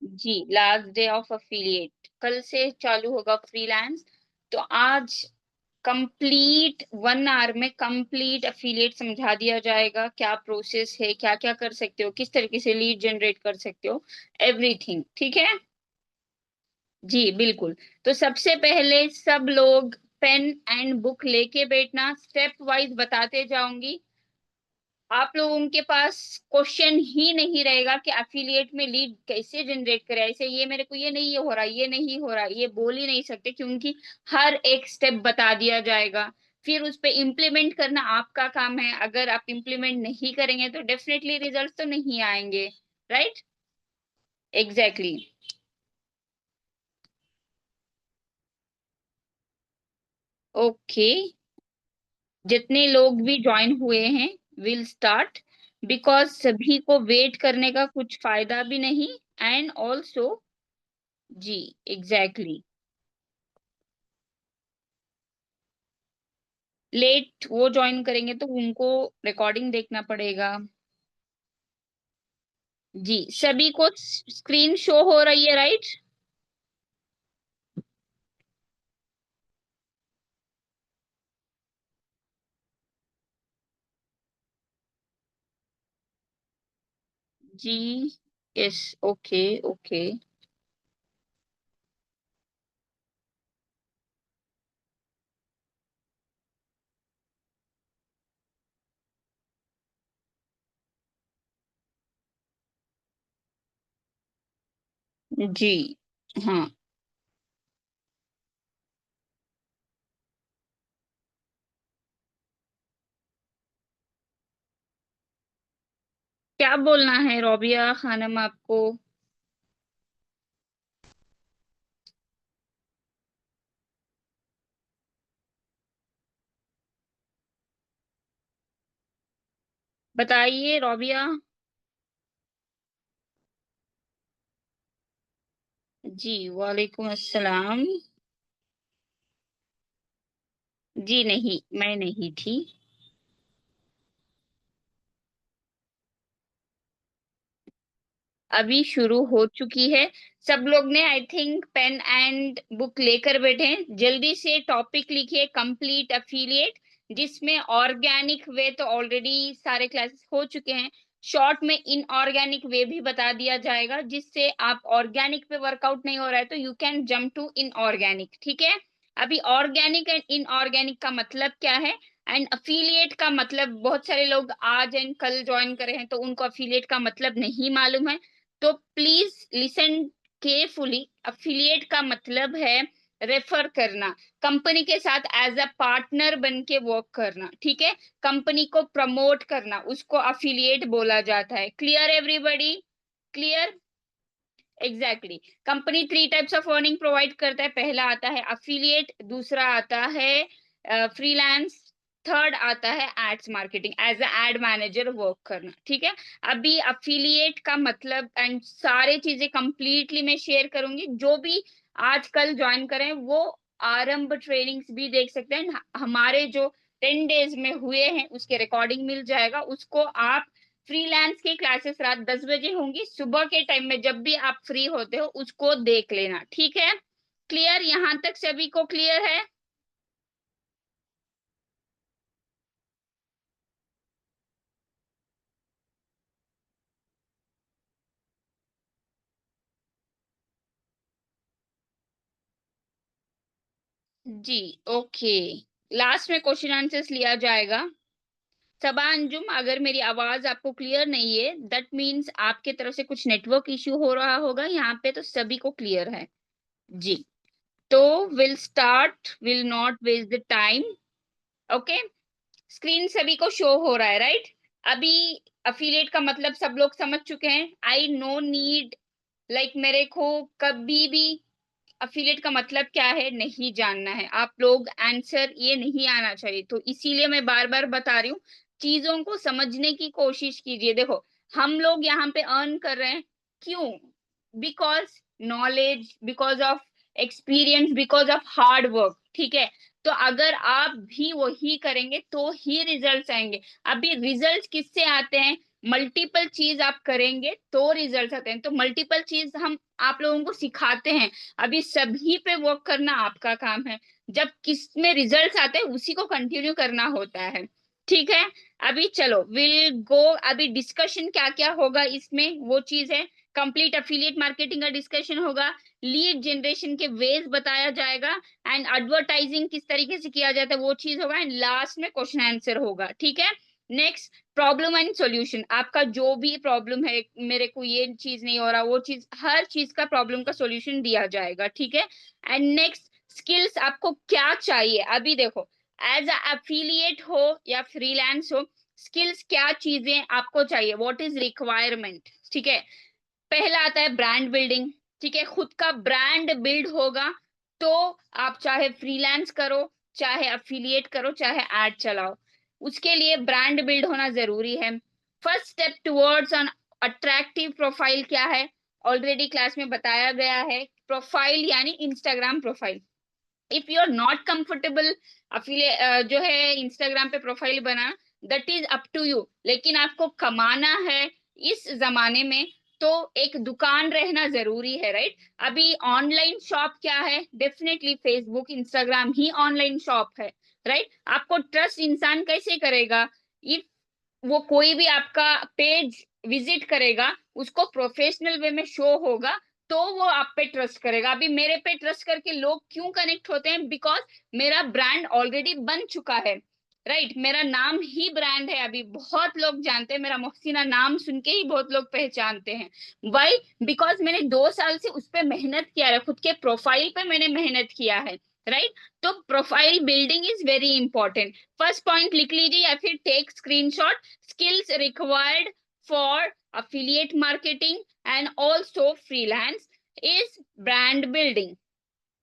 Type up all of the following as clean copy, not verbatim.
Ji, last day of affiliate, कल से चालू होगा फ्रीलांस। तो आज कंप्लीट 1 आवर में कंप्लीट अफिलिएट समझा दिया जाएगा, क्या प्रोसेस है, क्या क्या कर सकते हो, किस तरीके से लीड जनरेट कर सकते हो, एवरीथिंग। ठीक है। जी बिल्कुल। तो सबसे पहले सब लोग पेन एंड बुक लेके बैठना, स्टेप वाइज बताते जाऊंगी। आप लोगों के पास क्वेश्चन ही नहीं रहेगा कि एफिलिएट में लीड कैसे जनरेट करें, ऐसे ये मेरे को ये नहीं हो रहा, ये नहीं हो रहा, ये बोल ही नहीं सकते, क्योंकि हर एक स्टेप बता दिया जाएगा। फिर उस पे इम्प्लीमेंट करना आपका काम है। अगर आप इम्प्लीमेंट नहीं करेंगे तो डेफिनेटली रिजल्ट तो नहीं आएंगे। राइट। एग्जैक्टली। ओके। जितने लोग भी ज्वाइन हुए हैं, विल स्टार्ट, बिकॉज सभी को वेट करने का कुछ फायदा भी नहीं। एंड ऑल्सो, जी एग्जैक्टली, लेट वो ज्वाइन करेंगे तो उनको रिकॉर्डिंग देखना पड़ेगा। जी सभी को स्क्रीन शो हो रही है, राइट? जी यस। Okay okay. जी हाँ। क्या बोलना है रोबिया खानम आपको? बताइए रोबिया। जी वालेकुम अस्सलाम। जी नहीं, मैं नहीं थी। अभी शुरू हो चुकी है। सब लोग ने I think pen and book लेकर बैठे हैं। जल्दी से टॉपिक लिखिए, कंप्लीट अफिलिएट, जिसमें ऑर्गेनिक वे तो ऑलरेडी सारे क्लासेस हो चुके हैं। शॉर्ट में इनऑर्गेनिक वे भी बता दिया जाएगा, जिससे आप ऑर्गेनिक पे वर्कआउट नहीं हो रहा है तो you can jump to inorganic. ठीक है। अभी ऑर्गेनिक एंड इनऑर्गेनिक का मतलब क्या है, एंड अफिलिएट का मतलब, बहुत सारे लोग आज एंड कल ज्वाइन करे हैं तो उनको अफिलिएट का मतलब नहीं मालूम है। तो प्लीज लिसन केयरफुली। अफिलिएट का मतलब है रेफर करना, कंपनी के साथ एज अ पार्टनर बन के वर्क करना। ठीक है। कंपनी को प्रमोट करना, उसको अफिलिएट बोला जाता है। Clear everybody? Clear? Exactly. Company 3 types of earning provide करता है। पहला आता है अफिलिएट, दूसरा आता है फ्रीलांस, थर्ड आता है ads marketing, as a ad manager work करना। ठीक है। अभी अफिलिएट का मतलब एंड सारे चीजें कंप्लीटली मैं शेयर करूंगी। जो भी आजकल ज्वाइन करें वो आरंभ ट्रेनिंग्स भी देख सकते हैं। हमारे जो 10 डेज में हुए हैं उसके रिकॉर्डिंग मिल जाएगा, उसको आप, फ्रीलांस की क्लासेस रात 10 बजे होंगी, सुबह के टाइम में जब भी आप फ्री होते हो उसको देख लेना। ठीक है। क्लियर? यहाँ तक सभी को क्लियर है? जी ओके। लास्ट में क्वेश्चन आंसर्स लिया जाएगा। सबा अंजुम, अगर मेरी आवाज आपको क्लियर नहीं है दैट मीन्स आपके तरफ से कुछ नेटवर्क इश्यू हो रहा होगा। यहाँ पे तो सभी को क्लियर है। जी। तो will start, will not waste the time. Okay. Screen सभी को शो हो रहा है, राइट? अभी अफिलिएट का मतलब सब लोग समझ चुके हैं। आई नो नीड, लाइक मेरे को कभी भी अफिलिएट का मतलब क्या है नहीं जानना है। आप लोग आंसर ये नहीं आना चाहिए, तो इसीलिए मैं बार बार बता रही हूँ, चीजों को समझने की कोशिश कीजिए। देखो, हम लोग यहाँ पे अर्न कर रहे हैं, क्यों? Because knowledge, because of experience, because of hard work. ठीक है। तो अगर आप भी वही करेंगे तो ही रिजल्ट्स आएंगे। अभी रिजल्ट्स किससे आते हैं? मल्टीपल चीज आप करेंगे तो रिजल्ट आते हैं। तो मल्टीपल चीज हम आप लोगों को सिखाते हैं, अभी सभी पे वर्क करना आपका काम है। जब किस में रिजल्ट आते हैं उसी को कंटिन्यू करना होता है, ठीक है। अभी चलो विल गो, अभी डिस्कशन क्या क्या होगा इसमें वो चीज है। कंप्लीट अफिलिएट मार्केटिंग का डिस्कशन होगा, लीड जनरेशन के वेज बताया जाएगा, एंड एडवर्टाइजिंग किस तरीके से किया जाता है वो चीज होगा, एंड लास्ट में क्वेश्चन आंसर होगा, ठीक है। नेक्स्ट, प्रॉब्लम एंड सॉल्यूशन, आपका जो भी प्रॉब्लम है, मेरे को ये चीज नहीं हो रहा, वो चीज, हर चीज का प्रॉब्लम का सॉल्यूशन दिया जाएगा, ठीक है। एंड नेक्स्ट, स्किल्स आपको क्या चाहिए, अभी देखो एज अफिलिएट हो या फ्रीलांस हो, स्किल्स क्या चीजें आपको चाहिए, व्हाट इज रिक्वायरमेंट, ठीक है। पहला आता है ब्रांड बिल्डिंग, ठीक है। खुद का ब्रांड बिल्ड होगा तो आप चाहे फ्रीलांस करो, चाहे अफिलिएट करो, चाहे एड चलाओ, उसके लिए ब्रांड बिल्ड होना जरूरी है। First step towards on attractive profile क्या है, ऑलरेडी क्लास में बताया गया है। प्रोफाइल यानी Instagram profile, if you are not comfortable जो है इंस्टाग्राम पे प्रोफाइल बना, that is up to you, लेकिन आपको कमाना है इस जमाने में तो एक दुकान रहना जरूरी है, राइट। अभी ऑनलाइन शॉप क्या है, डेफिनेटली फेसबुक इंस्टाग्राम ही ऑनलाइन शॉप है, राइट। आपको ट्रस्ट इंसान कैसे करेगा, इफ वो कोई भी आपका पेज विजिट करेगा, उसको प्रोफेशनल वे में शो होगा तो वो आप पे ट्रस्ट करेगा। अभी मेरे पे ट्रस्ट करके लोग क्यों कनेक्ट होते हैं, बिकॉज मेरा ब्रांड ऑलरेडी बन चुका है, राइट। मेरा नाम ही ब्रांड है, अभी बहुत लोग जानते हैं, मेरा मोहसिना नाम सुन के ही बहुत लोग पहचानते हैं। वाई, बिकॉज मैंने 2 साल से उस पर मेहनत किया है, खुद के प्रोफाइल पे मैंने मेहनत किया है, राइट। तो profile building is very important. First point लिख लीजिए या फिर take screenshot, skills required for affiliate marketing and also freelance is brand building,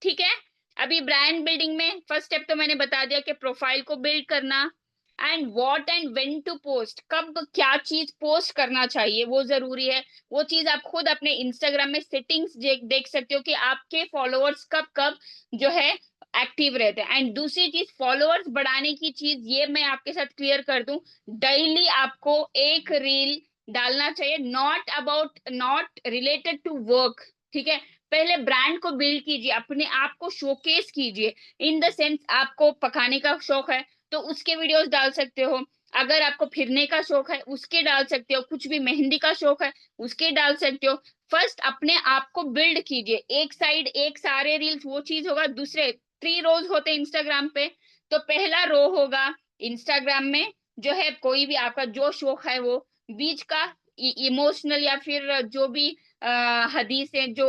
ठीक है। अभी ब्रांड बिल्डिंग में फर्स्ट स्टेप तो मैंने बता दिया कि प्रोफाइल को बिल्ड करना, and what and when to post, कब क्या चीज पोस्ट करना चाहिए वो जरूरी है। वो चीज आप खुद अपने इंस्टाग्राम में सेटिंग्स देख सकते हो कि आपके फॉलोअर्स कब कब जो है एक्टिव रहते हैं। एंड दूसरी चीज फॉलोअर्स बढ़ाने की चीज, ये मैं आपके साथ क्लियर कर दूं, डेली आपको एक रील डालना चाहिए, नॉट रिलेटेड टू वर्क, ठीक है। पहले ब्रांड को बिल्ड कीजिए, अपने आप को शोकेस कीजिए, इन द सेंस आपको पकाने का शौक है तो उसके वीडियोस डाल सकते हो, अगर आपको फिरने का शौक है उसके डाल सकते हो, कुछ भी मेहंदी का शौक है उसके डाल सकते हो। फर्स्ट अपने आप को बिल्ड कीजिए, एक साइड एक सारे रील्स वो चीज होगा, दूसरे 3 रोज होते हैं इंस्टाग्राम पे, तो पहला रो होगा इंस्टाग्राम में जो है कोई भी आपका जो शौक है वो, बीच का इमोशनल या फिर जो भी हदीस है, जो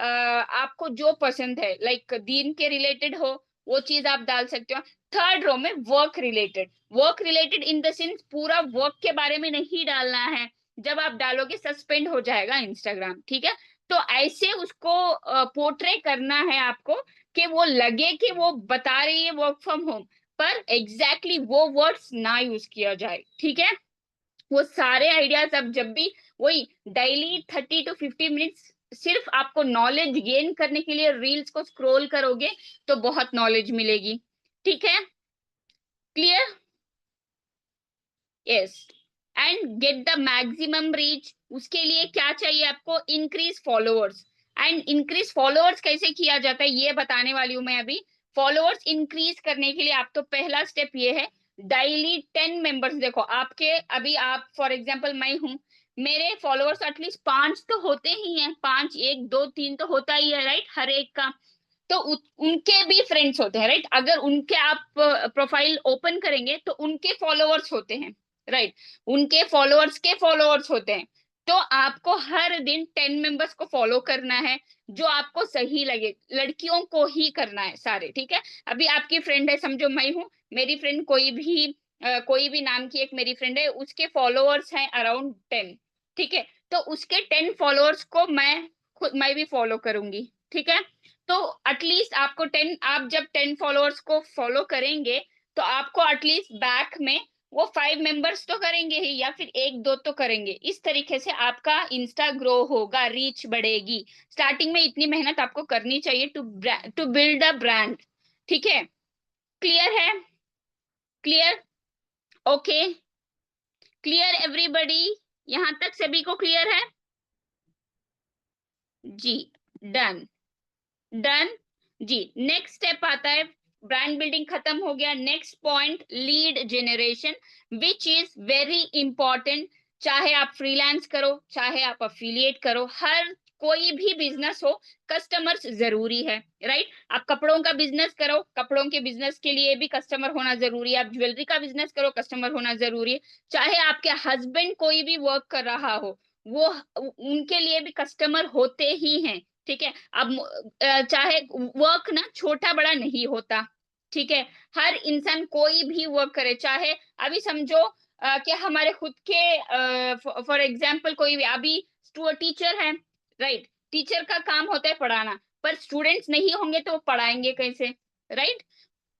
आपको जो पसंद है, लाइक दीन के रिलेटेड हो वो चीज आप डाल सकते हो। थर्ड रो में work related in the sense पूरा वर्क के बारे में नहीं डालना है, जब आप डालोगे सस्पेंड हो जाएगा इंस्टाग्राम, ठीक है। तो ऐसे उसको पोर्ट्रे करना है आपको कि वो लगे कि वो बता रही है वर्क फ्रॉम होम, पर एग्जैक्टली वो वर्ड्स ना यूज किया जाए, ठीक है। वो सारे आइडियाज अब जब भी वही डेली 30 to 50 मिनट्स सिर्फ आपको नॉलेज गेन करने के लिए रील्स को स्क्रॉल करोगे तो बहुत नॉलेज मिलेगी, ठीक है। Clear, yes. And get the maximum reach, उसके लिए क्या चाहिए आपको, increase followers. And increase followers कैसे किया जाता है ये बताने वाली हूं मैं अभी। फॉलोअर्स इंक्रीज करने के लिए आप तो पहला स्टेप ये है, डेली 10 मेंबर्स, देखो आपके अभी आप फॉर एग्जाम्पल मैं हूं, मेरे फॉलोअर्स एटलीस्ट 5 तो होते ही हैं, 5, 1, 2, 3 तो होता ही है, राइट, हर एक का। तो उनके भी फ्रेंड्स होते हैं, राइट, अगर उनके आप प्रोफाइल ओपन करेंगे तो उनके फॉलोअर्स होते हैं, राइट, उनके फॉलोअर्स के फॉलोअर्स होते हैं। तो आपको हर दिन 10 मेंबर्स को फॉलो करना है, जो आपको सही लगे, लड़कियों को ही करना है सारे, ठीक है। अभी आपकी फ्रेंड है, समझो मैं हूँ, मेरी फ्रेंड कोई भी नाम की एक मेरी फ्रेंड है, उसके फॉलोअर्स हैं अराउंड 10, ठीक है। तो उसके 10 फॉलोअर्स को मैं भी फॉलो करूंगी, ठीक है। तो एटलीस्ट आपको 10, आप जब 10 फॉलोअर्स को फॉलो करेंगे तो आपको एटलीस्ट बैक में वो 5 मेंबर्स तो करेंगे ही, या फिर 1, 2 तो करेंगे। इस तरीके से आपका इंस्टा ग्रो होगा, रीच बढ़ेगी। स्टार्टिंग में इतनी मेहनत आपको करनी चाहिए टू बिल्ड अ ब्रांड, ठीक है। क्लियर है, क्लियर, ओके, क्लियर एवरीबडी। यहाँ तक सभी को क्लियर है? जी, डन। डन जी। नेक्स्ट स्टेप आता है, ब्रांड बिल्डिंग खत्म हो गया। Next point, lead generation, which is very important. चाहे आप फ्रीलांस करो, चाहे आप अफिलिएट करो, हर कोई भी बिजनेस हो, कस्टमर्स जरूरी है, राइट? आप कपड़ों का बिजनेस करो, कपड़ों के बिजनेस के लिए भी कस्टमर होना जरूरी है। आप ज्वेलरी का बिजनेस करो, कस्टमर होना जरूरी है। चाहे आपके हस्बैंड कोई भी वर्क कर रहा हो, वो उनके लिए भी कस्टमर होते ही हैं, ठीक है? अब चाहे वर्क ना छोटा बड़ा नहीं होता, ठीक है? हर इंसान कोई भी वर्क करे, चाहे अभी समझो कि हमारे खुद के फॉर एग्जाम्पल कोई भी अभी टीचर है, राइट? टीचर का काम होता है पढ़ाना, पर स्टूडेंट्स नहीं होंगे तो वो पढ़ाएंगे कैसे, राइट?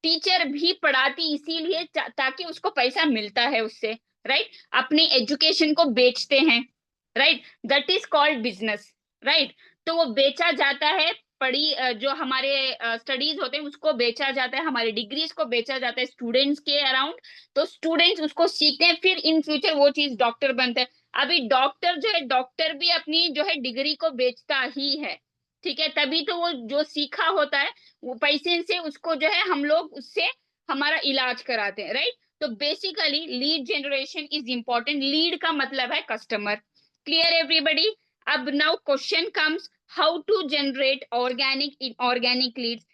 टीचर भी पढ़ाती इसीलिए ताकि उसको पैसा मिलता है उससे, राइट? अपनी एजुकेशन को बेचते हैं, right? That is called business, right? तो वो बेचा जाता है, पढ़ी जो हमारे स्टडीज होते हैं उसको बेचा जाता है, हमारी डिग्रीज को बेचा जाता है स्टूडेंट्स के अराउंड। तो स्टूडेंट्स उसको सीखते हैं, फिर इन फ्यूचर वो चीज डॉक्टर बनता है। अभी डॉक्टर जो है, डॉक्टर भी अपनी जो है डिग्री को बेचता ही है, ठीक है? तभी तो वो जो सीखा होता है वो पैसे से उसको जो है हम लोग उससे हमारा इलाज कराते हैं, राइट? तो basically lead generation is important. Lead का मतलब है कस्टमर। Clear everybody? अब now question comes, how to generate organic leads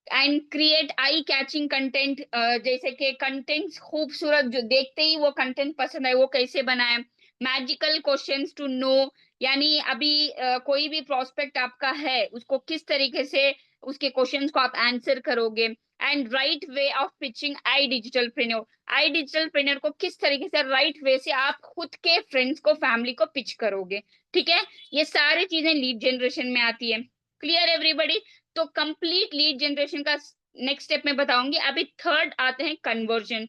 and create eye catching content. जैसे कि कंटेंट खूबसूरत, जो देखते ही वो कंटेंट पसंद है, वो कैसे बनाए? मैजिकल क्वेश्चंस टू नो, यानी अभी कोई भी प्रोस्पेक्ट आपका है, उसको किस तरीके से उसके क्वेश्चंस को आप आंसर करोगे? And right way of pitching I digitalpreneur. I digitalpreneur को किस तरीके से राइट वे से आप खुद के फ्रेंड्स को, फैमिली को पिच करोगे, ठीक है? ये सारी चीजें लीड जनरेशन में आती है। Clear everybody? तो कंप्लीट लीड जनरेशन का नेक्स्ट स्टेप में बताऊंगी। अभी थर्ड आते हैं कन्वर्जन।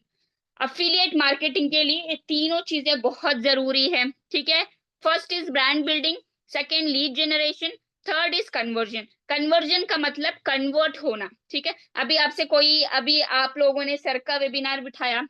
अफिलिएट मार्केटिंग के लिए ये तीनों चीजें बहुत जरूरी है, ठीक है? First is brand building, second lead generation, third is conversion. Conversion का मतलब कन्वर्ट होना, ठीक है? अभी आपसे कोई, अभी आप लोगों ने सर का वेबिनार बिठाया,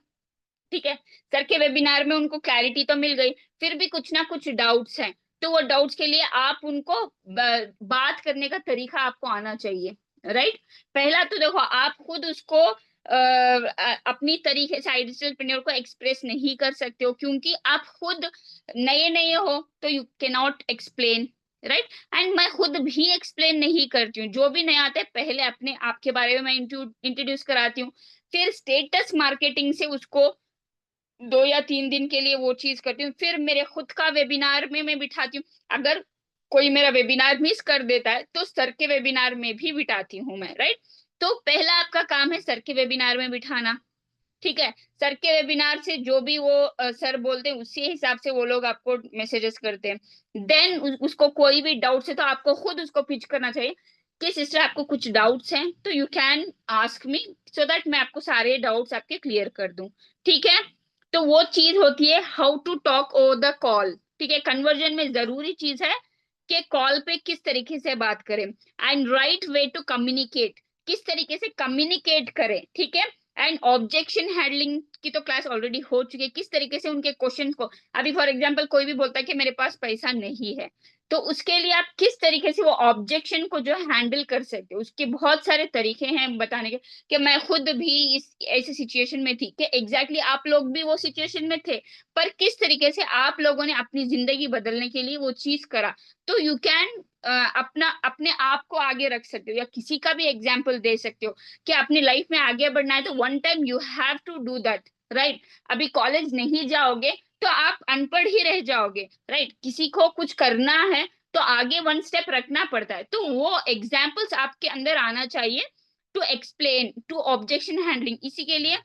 ठीक है? सर के वेबिनार में उनको क्लैरिटी तो मिल गई, फिर भी कुछ ना कुछ डाउट्स हैं, तो वो डाउट्स के लिए आप उनको बात करने का तरीका आपको आना चाहिए, राइट? पहला तो देखो, आप खुद उसको अपनी तरीके से आइडियल को एक्सप्रेस नहीं कर सकते हो, क्योंकि आप खुद नए नए हो, तो you can not explain, right? And मैं खुद भी एक्सप्लेन नहीं करती हूँ। जो भी नया आता है पहले अपने आप के बारे में मैं इंट्रोड्यूस कराती हूँ, फिर स्टेटस मार्केटिंग से उसको 2 या 3 दिन के लिए वो चीज करती हूँ, फिर मेरे खुद का वेबिनार में मैं बिठाती हूँ। अगर कोई मेरा वेबिनार मिस कर देता है तो सर के वेबिनार में भी बिठाती हूँ मैं, राइट? तो पहला आपका काम है सर के वेबिनार में बिठाना, ठीक है? सर के वेबिनार से जो भी वो सर बोलते हैं उसी हिसाब से वो लोग आपको मैसेजेस करते हैं। देन उसको कोई भी डाउट्स है तो आपको खुद उसको पिच करना चाहिए कि सिस्टर आपको कुछ डाउट्स हैं तो you can ask me, so that मैं आपको सारे डाउट्स आपके क्लियर कर दूं, ठीक है? तो वो चीज होती है how to talk over the call, ठीक है? कन्वर्जन में जरूरी चीज है कि कॉल पे किस तरीके से बात करें, and right way to communicate, किस तरीके से कम्युनिकेट करें, ठीक है? एंड ऑब्जेक्शन हैंडलिंग की तो क्लास ऑलरेडी हो चुकी है, किस तरीके से उनके क्वेश्चन को, अभी फॉर एग्जांपल कोई भी बोलता है कि मेरे पास पैसा नहीं है, तो उसके लिए आप किस तरीके से वो ऑब्जेक्शन को जो हैंडल कर सकते हो, उसके बहुत सारे तरीके हैं बताने के। कि मैं खुद भी इस ऐसी सिचुएशन में थी, कि एग्जैक्टली आप लोग भी वो सिचुएशन में थे, पर किस तरीके से आप लोगों ने अपनी जिंदगी बदलने के लिए वो चीज करा, तो यू कैन अपना अपने आप को आगे रख सकते हो, या किसी का भी एग्जाम्पल दे सकते हो कि अपनी लाइफ में आगे बढ़ना है तो one time you have to do that, right? अभी कॉलेज नहीं जाओगे तो आप अनपढ़ ही रह जाओगे, राइट? किसी को कुछ करना है तो आगे वन स्टेप रखना पड़ता है, तो वो एग्जाम्पल्स आपके अंदर आना चाहिए to explain to objection handling. इसी के लिए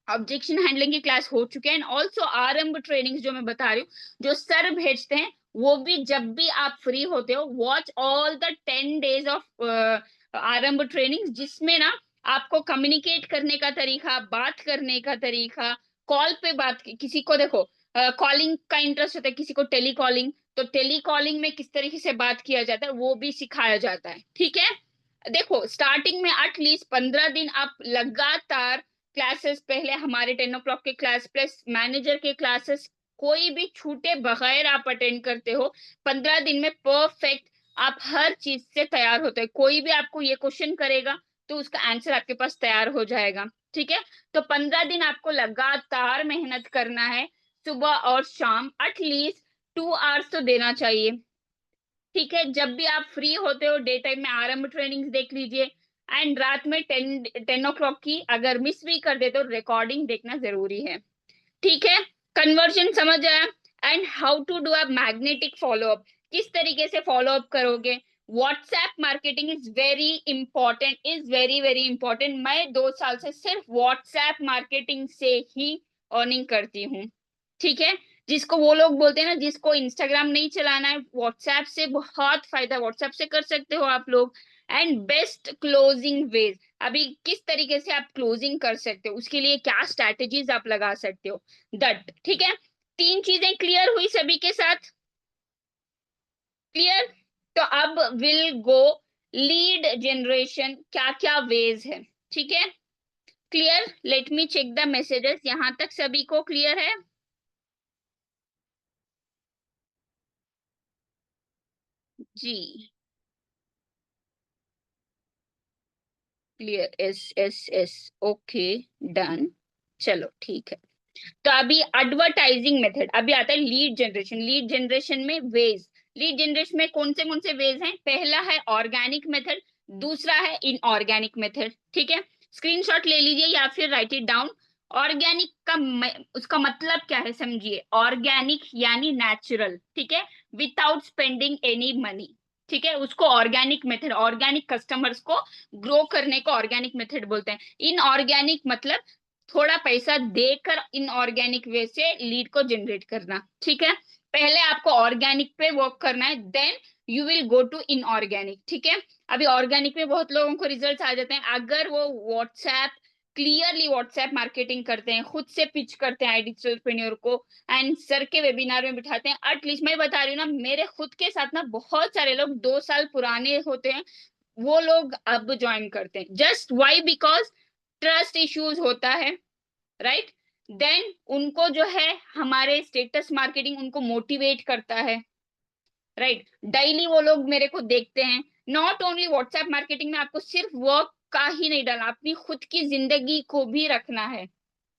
ऑब्जेक्शन हैंडलिंग की क्लास हो चुके हैं, एंड ऑल्सो आरंभ ट्रेनिंग्स जो मैं बता रही हूँ, जो सर भेजते हैं, वो भी जब भी आप फ्री होते हो, watch all the 10 days of आरंभ ट्रेनिंग, जिसमें ना आपको कम्युनिकेट करने का तरीका, बात करने का तरीका, कॉल पे बात, किसी को देखो कॉलिंग का इंटरेस्ट होता है, किसी को टेलीकॉलिंग, तो टेलीकॉलिंग में किस तरीके से बात किया जाता है वो भी सिखाया जाता है, ठीक है? देखो स्टार्टिंग में एटलीस्ट 15 दिन आप लगातार क्लासेस, पहले हमारे 10 o'clock के क्लास प्लस मैनेजर के क्लासेस कोई भी छूटे बगैर आप अटेंड करते हो, 15 दिन में परफेक्ट आप हर चीज से तैयार होते हैं। कोई भी आपको ये क्वेश्चन करेगा तो उसका आंसर आपके पास तैयार हो जाएगा। ठीक है, तो 15 दिन आपको लगातार मेहनत करना है, सुबह और शाम एटलीस्ट 2 आवर्स तो देना चाहिए। ठीक है, जब भी आप फ्री होते हो डे टाइम में आरंभ ट्रेनिंग्स देख लीजिए, एंड रात में 10 10 o'clock की अगर मिस भी कर देते हो रिकॉर्डिंग देखना जरूरी है। ठीक है, कन्वर्जन समझ आया। And how to do a magnetic follow up, किस तरीके से फॉलोअप करोगे। WhatsApp marketing is very important, is very very important. मैं 2 साल से सिर्फ व्हाट्सएप मार्केटिंग से ही अर्निंग करती हूँ। ठीक है, जिसको वो लोग बोलते हैं ना, जिसको इंस्टाग्राम नहीं चलाना है, व्हाट्सएप से बहुत फायदा, व्हाट्सएप से कर सकते हो आप लोग। एंड बेस्ट क्लोजिंग वेज, अभी किस तरीके से आप क्लोजिंग कर सकते हो, उसके लिए क्या स्ट्रैटेजीज आप लगा सकते हो, दट। ठीक है, 3 चीजें क्लियर हुई सभी के साथ, क्लियर। तो अब विल गो लीड जनरेशन, क्या क्या वेज है। ठीक है, clear. Let me check the messages, यहां तक सभी को क्लियर है। जी, clear, yes yes yes, okay, done. चलो ठीक है, तो अभी एडवर्टाइजिंग मेथड, अभी आता है लीड जनरेशन। लीड जनरेशन में वेज, लीड जनरेशन में कौन से वेज हैं। पहला है ऑर्गेनिक मेथड, दूसरा है इनऑर्गेनिक मेथड। ठीक है, स्क्रीनशॉट ले लीजिए या फिर राइट इट डाउन। ऑर्गेनिक का उसका मतलब क्या है समझिए, ऑर्गेनिक यानी नेचुरल। ठीक है, विदाउट स्पेंडिंग एनी मनी। ठीक है, उसको ऑर्गेनिक मेथड, ऑर्गेनिक कस्टमर्स को ग्रो करने को ऑर्गेनिक मेथड बोलते हैं। इनऑर्गेनिक मतलब थोड़ा पैसा देकर इनऑर्गेनिक वे से लीड को जनरेट करना। ठीक है, पहले आपको ऑर्गेनिक पे वर्क करना है, then you will go to inorganic. ठीक है, अभी ऑर्गेनिक में बहुत लोगों को रिजल्ट्स आ जाते हैं अगर वो व्हाट्सएप, क्लियरली व्हाट्सएप मार्केटिंग करते हैं, खुद से पिच करते हैं आईडी एंटरप्रेन्योर को, एंड सर के वेबिनार में बिठाते हैं। एटलीस्ट मैं बता रही हूँ ना, मेरे खुद के साथ ना बहुत सारे लोग 2 साल पुराने होते हैं, वो लोग अब ज्वाइन करते हैं। Just why, because trust issues होता है, राइट। देन उनको जो है हमारे स्टेटस मार्केटिंग उनको मोटिवेट करता है, राइट। डेली वो लोग मेरे को देखते हैं। नॉट ओनली व्हाट्सएप मार्केटिंग में आपको सिर्फ वर्क का ही नहीं डालना, अपनी खुद की जिंदगी को भी रखना है।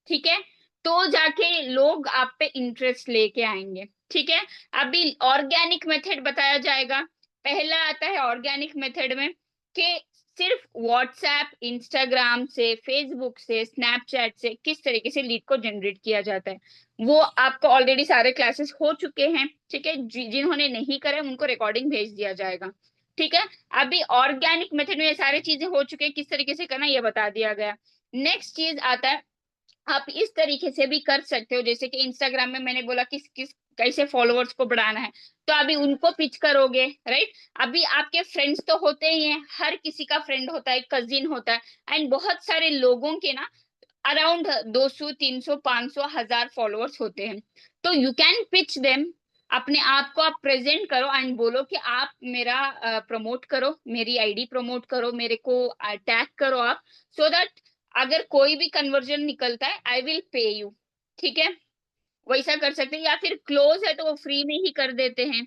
ठीक है, तो जाके लोग आप पे इंटरेस्ट लेके आएंगे। ठीक है, अभी ऑर्गेनिक मेथड बताया जाएगा। पहला आता है ऑर्गेनिक मेथड में कि सिर्फ व्हाट्सएप, इंस्टाग्राम से, फेसबुक से, स्नैपचैट से किस तरीके से लीड को जनरेट किया जाता है, वो आपको ऑलरेडी सारे क्लासेस हो चुके हैं। ठीक है, जिन्होंने नहीं करे उनको रिकॉर्डिंग भेज दिया जाएगा। ठीक है, अभी ऑर्गेनिक मेथड में ये सारी चीजें हो चुके हैं, किस तरीके से करना ये बता दिया गया। नेक्स्ट चीज आता है, आप इस तरीके से भी कर सकते हो, जैसे कि इंस्टाग्राम में मैंने बोला किस किस कैसे फॉलोअर्स को बढ़ाना है, तो अभी उनको पिच करोगे, राइट। अभी आपके फ्रेंड्स तो होते ही हैं, हर किसी का फ्रेंड होता है, कजिन होता है, एंड बहुत सारे लोगों के ना अराउंड 200 300 500 1000 फॉलोअर्स होते हैं। तो यू कैन पिच देम, अपने आप को आप प्रेजेंट करो एंड बोलो कि आप मेरा प्रमोट करो, मेरी आईडी प्रमोट करो, मेरे को टैग करो आप, सो दैट अगर कोई भी कन्वर्जन निकलता है आई विल पे यू। ठीक है, वैसा कर सकते हैं, या फिर क्लोज है तो वो फ्री में ही कर देते हैं।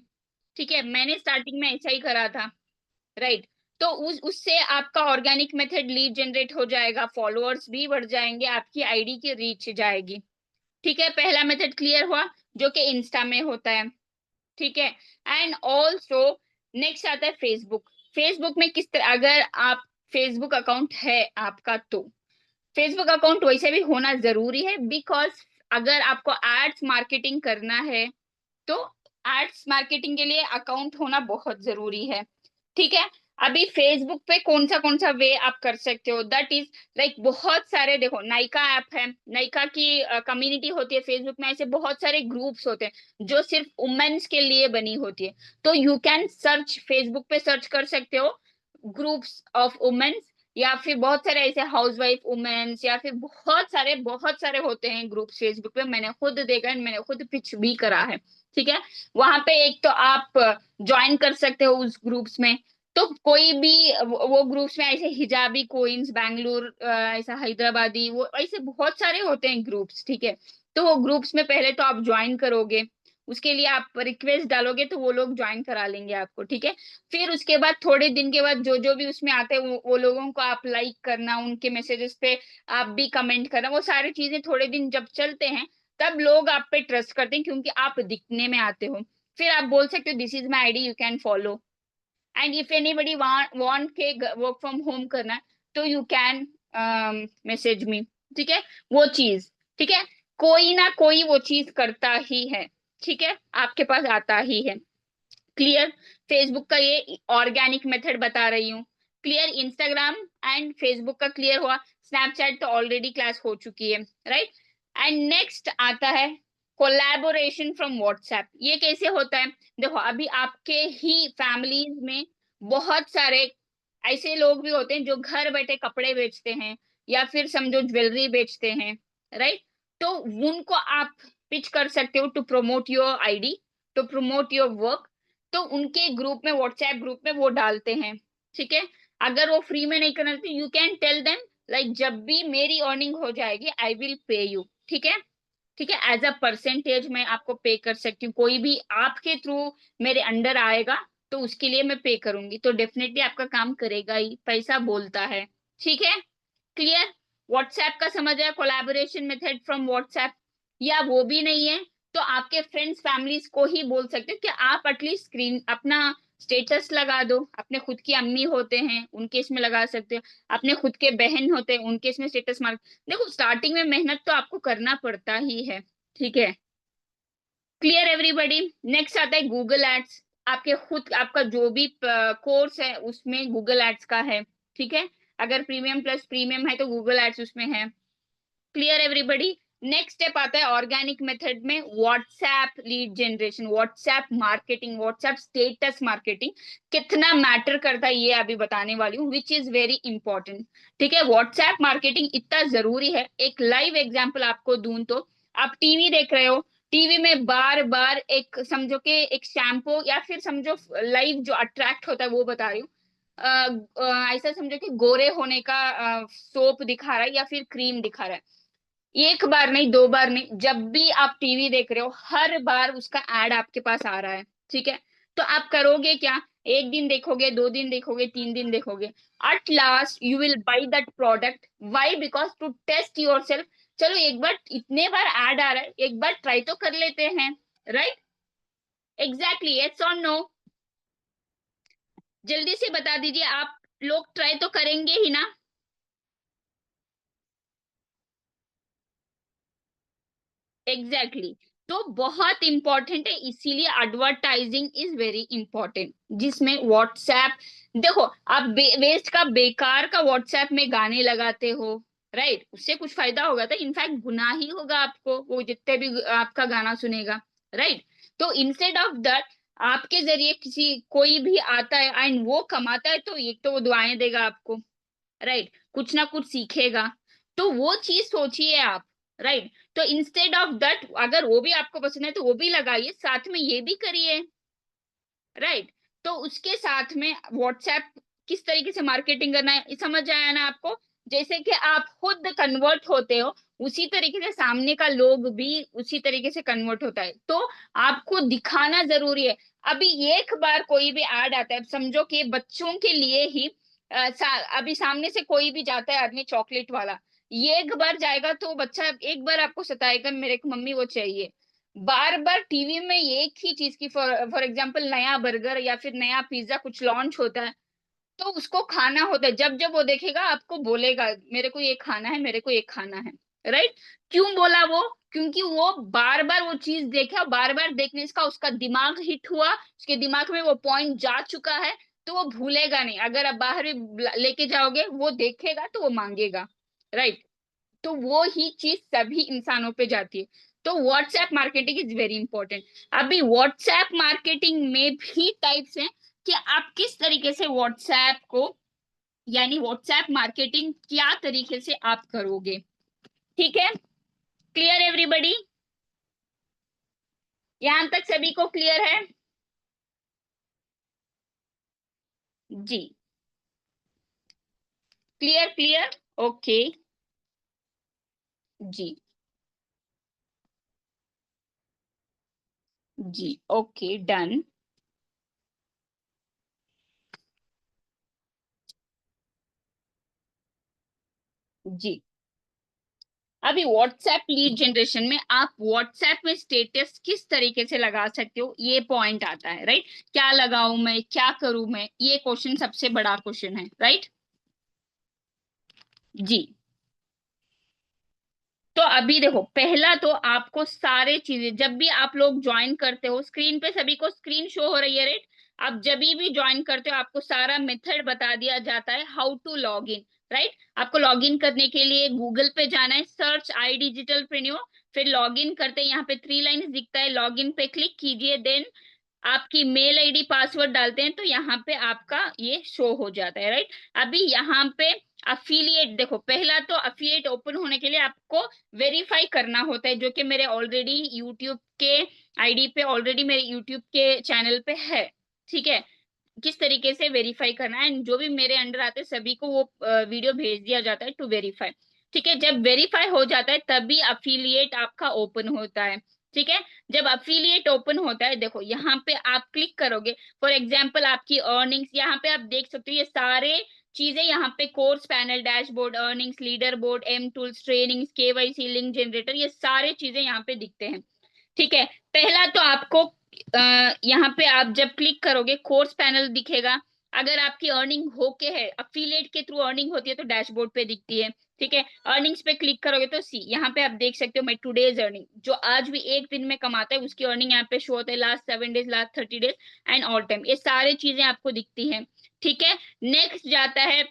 ठीक है, मैंने स्टार्टिंग में ऐसा ही करा था, राइट। तो उससे आपका ऑर्गेनिक मेथड लीड जनरेट हो जाएगा, फॉलोअर्स भी बढ़ जाएंगे, आपकी आईडी की रीच जाएगी। ठीक है, पहला मेथड क्लियर हुआ, जो कि इंस्टा में होता है। ठीक है, एंड ऑल्सो नेक्स्ट आता है फेसबुक। फेसबुक में किस तरह, अगर आप फेसबुक अकाउंट है आपका, तो फेसबुक अकाउंट वैसे भी होना जरूरी है, बिकॉज अगर आपको एड्स मार्केटिंग करना है तो एड्स मार्केटिंग के लिए अकाउंट होना बहुत जरूरी है। ठीक है, अभी फेसबुक पे कौन सा वे आप कर सकते हो, दैट इज लाइक बहुत सारे, देखो नाइका ऐप है, नाइका की कम्युनिटी होती है फेसबुक में, ऐसे बहुत सारे ग्रुप्स होते हैं जो सिर्फ वुमेन्स के लिए बनी होती है। तो यू कैन सर्च, फेसबुक पे सर्च कर सकते हो ग्रुप्स ऑफ वुमेन्स, या फिर बहुत सारे ऐसे हाउसवाइफ वुमेन्स, या फिर बहुत सारे होते हैं ग्रुप फेसबुक पे, मैंने खुद देखा है, मैंने खुद पिच भी करा है। ठीक है, वहां पे एक तो आप ज्वाइन कर सकते हो उस ग्रुप्स में, तो कोई भी वो ग्रुप्स में ऐसे हिजाबी क्वींस बैंगलोर, ऐसा हैदराबादी, वो ऐसे बहुत सारे होते हैं ग्रुप्स। ठीक है, तो वो ग्रुप्स में पहले तो आप ज्वाइन करोगे, उसके लिए आप रिक्वेस्ट डालोगे तो वो लोग ज्वाइन करा लेंगे आपको, ठीक है। फिर उसके बाद थोड़े दिन के बाद जो जो भी उसमें आते हैं वो लोगों को आप लाइक करना, उनके मैसेजेस पे आप भी कमेंट करना, वो सारी चीजें थोड़े दिन जब चलते हैं तब लोग आप पे ट्रस्ट करते हैं क्योंकि आप दिखने में आते हो। फिर आप बोल सकते हो this is my ID, you can follow, and if anybody want के वर्क फ्रॉम होम करना तो यू कैन मैसेज मी, ठीक है। वो चीज, ठीक है, कोई ना कोई वो चीज करता ही है, ठीक है, आपके पास आता ही है। क्लियर। फेसबुक का ये ऑर्गेनिक मेथड बता रही हूँ। क्लियर। इंस्टाग्राम एंड फेसबुक का क्लियर हुआ। स्नैपचैट तो ऑलरेडी क्लास हो चुकी है, राइट। एंड नेक्स्ट आता है कोलैबोरेशन फ्रॉम व्हाट्सएप। ये कैसे होता है? देखो अभी आपके ही फैमिलीज में बहुत सारे ऐसे लोग भी होते हैं जो घर बैठे कपड़े बेचते हैं या फिर समझो ज्वेलरी बेचते हैं, राइट। तो उनको आप पिच कर सकते हो to promote your ID, to promote your work. तो उनके ग्रुप में, व्हाट्सएप ग्रुप में वो डालते हैं, ठीक है। अगर वो फ्री में नहीं करना तो you can tell them like जब भी मेरी अर्निंग हो जाएगी आई विल पे यू, ठीक है। ठीक है, एज अ परसेंटेज मैं आपको पे कर सकती हूँ, कोई भी आपके थ्रू मेरे अंडर आएगा तो उसके लिए मैं पे करूंगी, तो डेफिनेटली आपका काम करेगा ही, पैसा बोलता है, ठीक है। क्लियर। व्हाट्सएप का समझ आया, कोलैबोरेशन मेथड फ्रॉम व्हाट्सएप। या वो भी नहीं है तो आपके फ्रेंड्स फैमिलीज को ही बोल सकते हो कि आप एटलीस्ट स्क्रीन अपना स्टेटस लगा दो, अपने खुद की अम्मी होते हैं उनके इसमें लगा सकते हो, अपने खुद के बहन होते हैं उनके इसमें स्टेटस मार। देखो स्टार्टिंग में मेहनत तो आपको करना पड़ता ही है, ठीक है। Clear everybody. नेक्स्ट आता है गूगल एड्स। आपके खुद आपका जो भी कोर्स है उसमें गूगल एड्स का है, ठीक है। अगर प्रीमियम प्लस प्रीमियम है तो गूगल एड्स उसमें है। Clear everybody. नेक्स्ट स्टेप आता है ऑर्गेनिक मेथड में WhatsApp lead generation, WhatsApp marketing, WhatsApp status marketing कितना मैटर करता है ये अभी बताने वाली हूँ, विच इज वेरी इंपॉर्टेंट, ठीक है। व्हाट्सएप मार्केटिंग इतना जरूरी है। एक लाइव एग्जांपल आपको दूं तो आप टीवी देख रहे हो, टीवी में बार बार एक समझो कि एक शैम्पू या फिर समझो लाइव जो अट्रैक्ट होता है वो बता रही हूँ, ऐसा समझो कि गोरे होने का सोप दिखा रहा है या फिर क्रीम दिखा रहा है। एक बार नहीं, दो बार नहीं, जब भी आप टीवी देख रहे हो हर बार उसका एड आपके पास आ रहा है, ठीक है। तो आप करोगे क्या? एक दिन देखोगे, दो दिन देखोगे, तीन दिन देखोगे, at last you will buy that product. Why? Because to test yourself. चलो एक बार, इतने बार एड आ रहा है, एक बार ट्राई तो कर लेते हैं, राइट। एग्जैक्टली, यस और नो? जल्दी से बता दीजिए, आप लोग ट्राई तो करेंगे ही ना? Exactly exactly. तो बहुत इंपॉर्टेंट है, इसीलिए एडवर्टाइजिंग इज वेरी इंपॉर्टेंट, जिसमें व्हाट्सएप, देखो आप वेस्ट का बेकार का व्हाट्सएप में गाने लगाते हो, राइट, उससे कुछ फायदा होगा तो इनफैक्ट गुनाह ही होगा आपको, वो जितने भी आपका गाना सुनेगा, राइट। तो इंस्टेड ऑफ दैट आपके जरिए किसी कोई भी आता है एंड वो कमाता है तो एक तो वो दुआएं देगा आपको, राइट, कुछ ना कुछ सीखेगा, तो वो चीज सोचिए आप, राइट। तो इंस्टेड ऑफ दैट अगर वो भी आपको पसंद है तो वो भी लगाइए, साथ में ये भी करिए, राइट। तो उसके साथ में व्हाट्सएप किस तरीके से मार्केटिंग करना है समझ आया ना आपको? जैसे कि आप खुद कन्वर्ट होते हो उसी तरीके से सामने का लोग भी उसी तरीके से कन्वर्ट होता है, तो आपको दिखाना जरूरी है। अभी एक बार कोई भी ऐड आता है, समझो कि बच्चों के लिए ही अभी सामने से कोई भी जाता है आदमी चॉकलेट वाला, ये एक बार जाएगा तो बच्चा एक बार आपको सताएगा मेरे को मम्मी वो चाहिए। बार बार टीवी में एक ही चीज की, फॉर एग्जाम्पल नया बर्गर या फिर नया पिज्जा कुछ लॉन्च होता है तो उसको खाना होता है, जब जब वो देखेगा आपको बोलेगा मेरे को ये खाना है, मेरे को ये खाना है, राइट। क्यों बोला वो? क्योंकि वो बार बार वो चीज देखा, बार बार देखने का उसका दिमाग हिट हुआ, उसके दिमाग में वो पॉइंट जा चुका है, तो वो भूलेगा नहीं। अगर आप बाहर भी लेके जाओगे वो देखेगा तो वो मांगेगा, राइट। तो वो ही चीज सभी इंसानों पे जाती है। तो WhatsApp marketing is very important. अभी व्हाट्सएप मार्केटिंग में भी टाइप्स हैं कि आप किस तरीके से व्हाट्सएप को, यानी व्हाट्सएप मार्केटिंग क्या तरीके से आप करोगे, ठीक है। Clear everybody? यहां तक सभी को क्लियर है? जी, क्लियर क्लियर। ओके जी। जी, ओके, डन। जी, अभी व्हाट्सएप लीड जनरेशन में आप व्हाट्सएप में स्टेटस किस तरीके से लगा सकते हो, ये पॉइंट आता है, राइट? क्या लगाऊं मैं, क्या करूं मैं, ये क्वेश्चन सबसे बड़ा क्वेश्चन है, राइट? जी, तो अभी देखो, पहला तो आपको सारे चीजें, जब भी आप लोग ज्वाइन करते हो, स्क्रीन पे सभी को स्क्रीन शो हो रही है, राइट? आप जब भी ज्वाइन करते हो आपको सारा मेथड बता दिया जाता है, how to log in, right? आपको लॉग इन करने के लिए गूगल पे जाना है, सर्च आई डिजिटल प्रेन्योर, फिर लॉग इन करते हैं, यहाँ पे 3 लाइन्स दिखता है, लॉग इन पे क्लिक कीजिए, देन आपकी मेल आईडी पासवर्ड डालते हैं तो यहाँ पे आपका ये शो हो जाता है, राइट? अभी यहाँ पे अफिलिएट देखो, पहला तो अफिलिएट ओपन होने के लिए आपको वेरीफाई करना होता है, जो कि मेरे ऑलरेडी यूट्यूब के आईडी पे, ऑलरेडी मेरे यूट्यूब के चैनल पे है, ठीक है? किस तरीके से वेरीफाई करना है, एंड जो भी मेरे अंडर आते हैं सभी को वो वीडियो भेज दिया जाता है टू वेरीफाई, ठीक है? जब वेरीफाई हो जाता है तभी अफिलिएट आपका ओपन होता है, ठीक है? जब अफिलिएट ओपन होता है, देखो यहाँ पे आप क्लिक करोगे, फॉर एग्जाम्पल आपकी अर्निंग्स यहाँ पे आप देख सकते हो, ये सारे चीजें यहाँ पे, course panel, dashboard, earnings, leaderboard, M tools, trainings, KYC, link generator, ये सारे चीजें यहाँ पे दिखते हैं, ठीक है? पहला तो आपको यहाँ पे आप जब क्लिक करोगे कोर्स पैनल दिखेगा, अगर आपकी अर्निंग होके है, अफिलिएट के थ्रू अर्निंग होती है तो डैशबोर्ड पे दिखती है, ठीक है? अर्निंग्स पे क्लिक करोगे तो सी यहाँ पे आप देख सकते हो, माई टूडेज अर्निंग, जो आज भी एक दिन में कमाता है उसकी अर्निंग यहाँ पे शो होता है, last 7 days, last 30 days, and all time, ये सारी चीजें आपको दिखती हैं, ठीक है? नेक्स्ट जाता है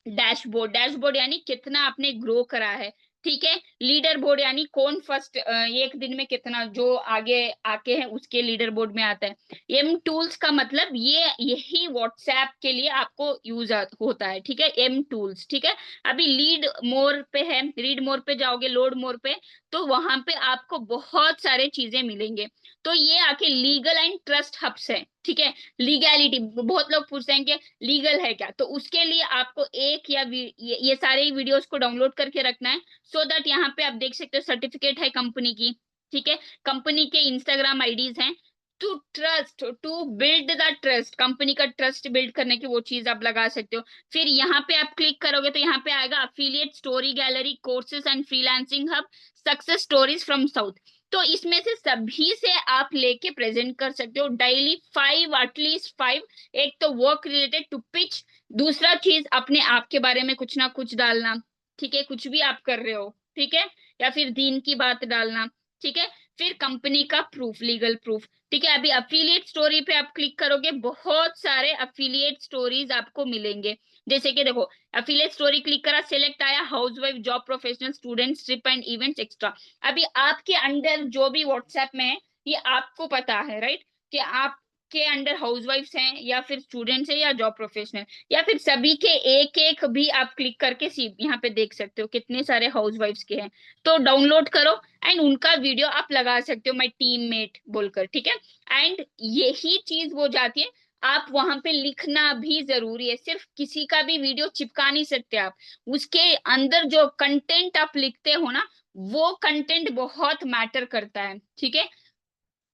डैशबोर्ड, डैशबोर्ड यानी कितना आपने ग्रो करा है, ठीक है? लीडर बोर्ड यानी कौन फर्स्ट, एक दिन में कितना जो आगे आके है उसके लीडर बोर्ड में आता है। एम टूल्स का मतलब ये यही व्हाट्सएप के लिए आपको यूज होता है, ठीक है? एम टूल्स, ठीक है? अभी लीड मोर पे है, रीड मोर पे जाओगे, लोड मोर पे, तो वहां पे आपको बहुत सारे चीजें मिलेंगे। तो ये आके लीगल एंड ट्रस्ट हब्स है, ठीक है? लीगैलिटी, बहुत लोग पूछते हैं कि लीगल है क्या, तो उसके लिए आपको एक या ये सारे ही वीडियोस को डाउनलोड करके रखना है, सो दैट यहाँ पे आप देख सकते हो सर्टिफिकेट है कंपनी की, ठीक है? कंपनी के इंस्टाग्राम आईडीज हैं, to trust, to build the trust, company का ट्रस्ट बिल्ड करने की वो चीज आप लगा सकते हो। फिर यहाँ पे आप क्लिक करोगे तो यहाँ पे आएगा affiliate, story gallery, courses and freelancing hub, success stories from south. तो इसमें से सभी से आप लेके प्रेजेंट कर सकते हो डेली 5, एटलीस्ट 5। एक तो वर्क रिलेटेड टू पिच, दूसरा चीज अपने आप के बारे में कुछ ना कुछ डालना, ठीक है? कुछ भी आप कर रहे हो, ठीक है? या फिर दीन की बात डालना, ठीक है? फिर कंपनी का प्रूफ, लीगल प्रूफ, ठीक है? अभी अफिलिएट स्टोरी पे आप क्लिक करोगे, बहुत सारे अफिलिएट स्टोरीज आपको मिलेंगे, जैसे कि देखो, अफिलिएट स्टोरी क्लिक करा, सिलेक्ट आया housewife, job professional, student, trip and events extra. अभी आपके अंडर जो भी व्हाट्सएप में है, ये आपको पता है, राइट? कि आप के अंडर हाउसवाइफ्स हैं या फिर स्टूडेंट्स हैं या जॉब प्रोफेशनल, या फिर सभी के एक एक भी आप क्लिक करके सी यहाँ पे देख सकते हो कितने सारे हाउसवाइफ्स के हैं। तो डाउनलोड करो एंड उनका वीडियो आप लगा सकते हो, माय टीममेट बोलकर, ठीक है? एंड यही चीज वो जाती है, आप वहां पे लिखना भी जरूरी है, सिर्फ किसी का भी वीडियो चिपका नहीं सकते आप, उसके अंदर जो कंटेंट आप लिखते हो ना, वो कंटेंट बहुत मैटर करता है, ठीक है?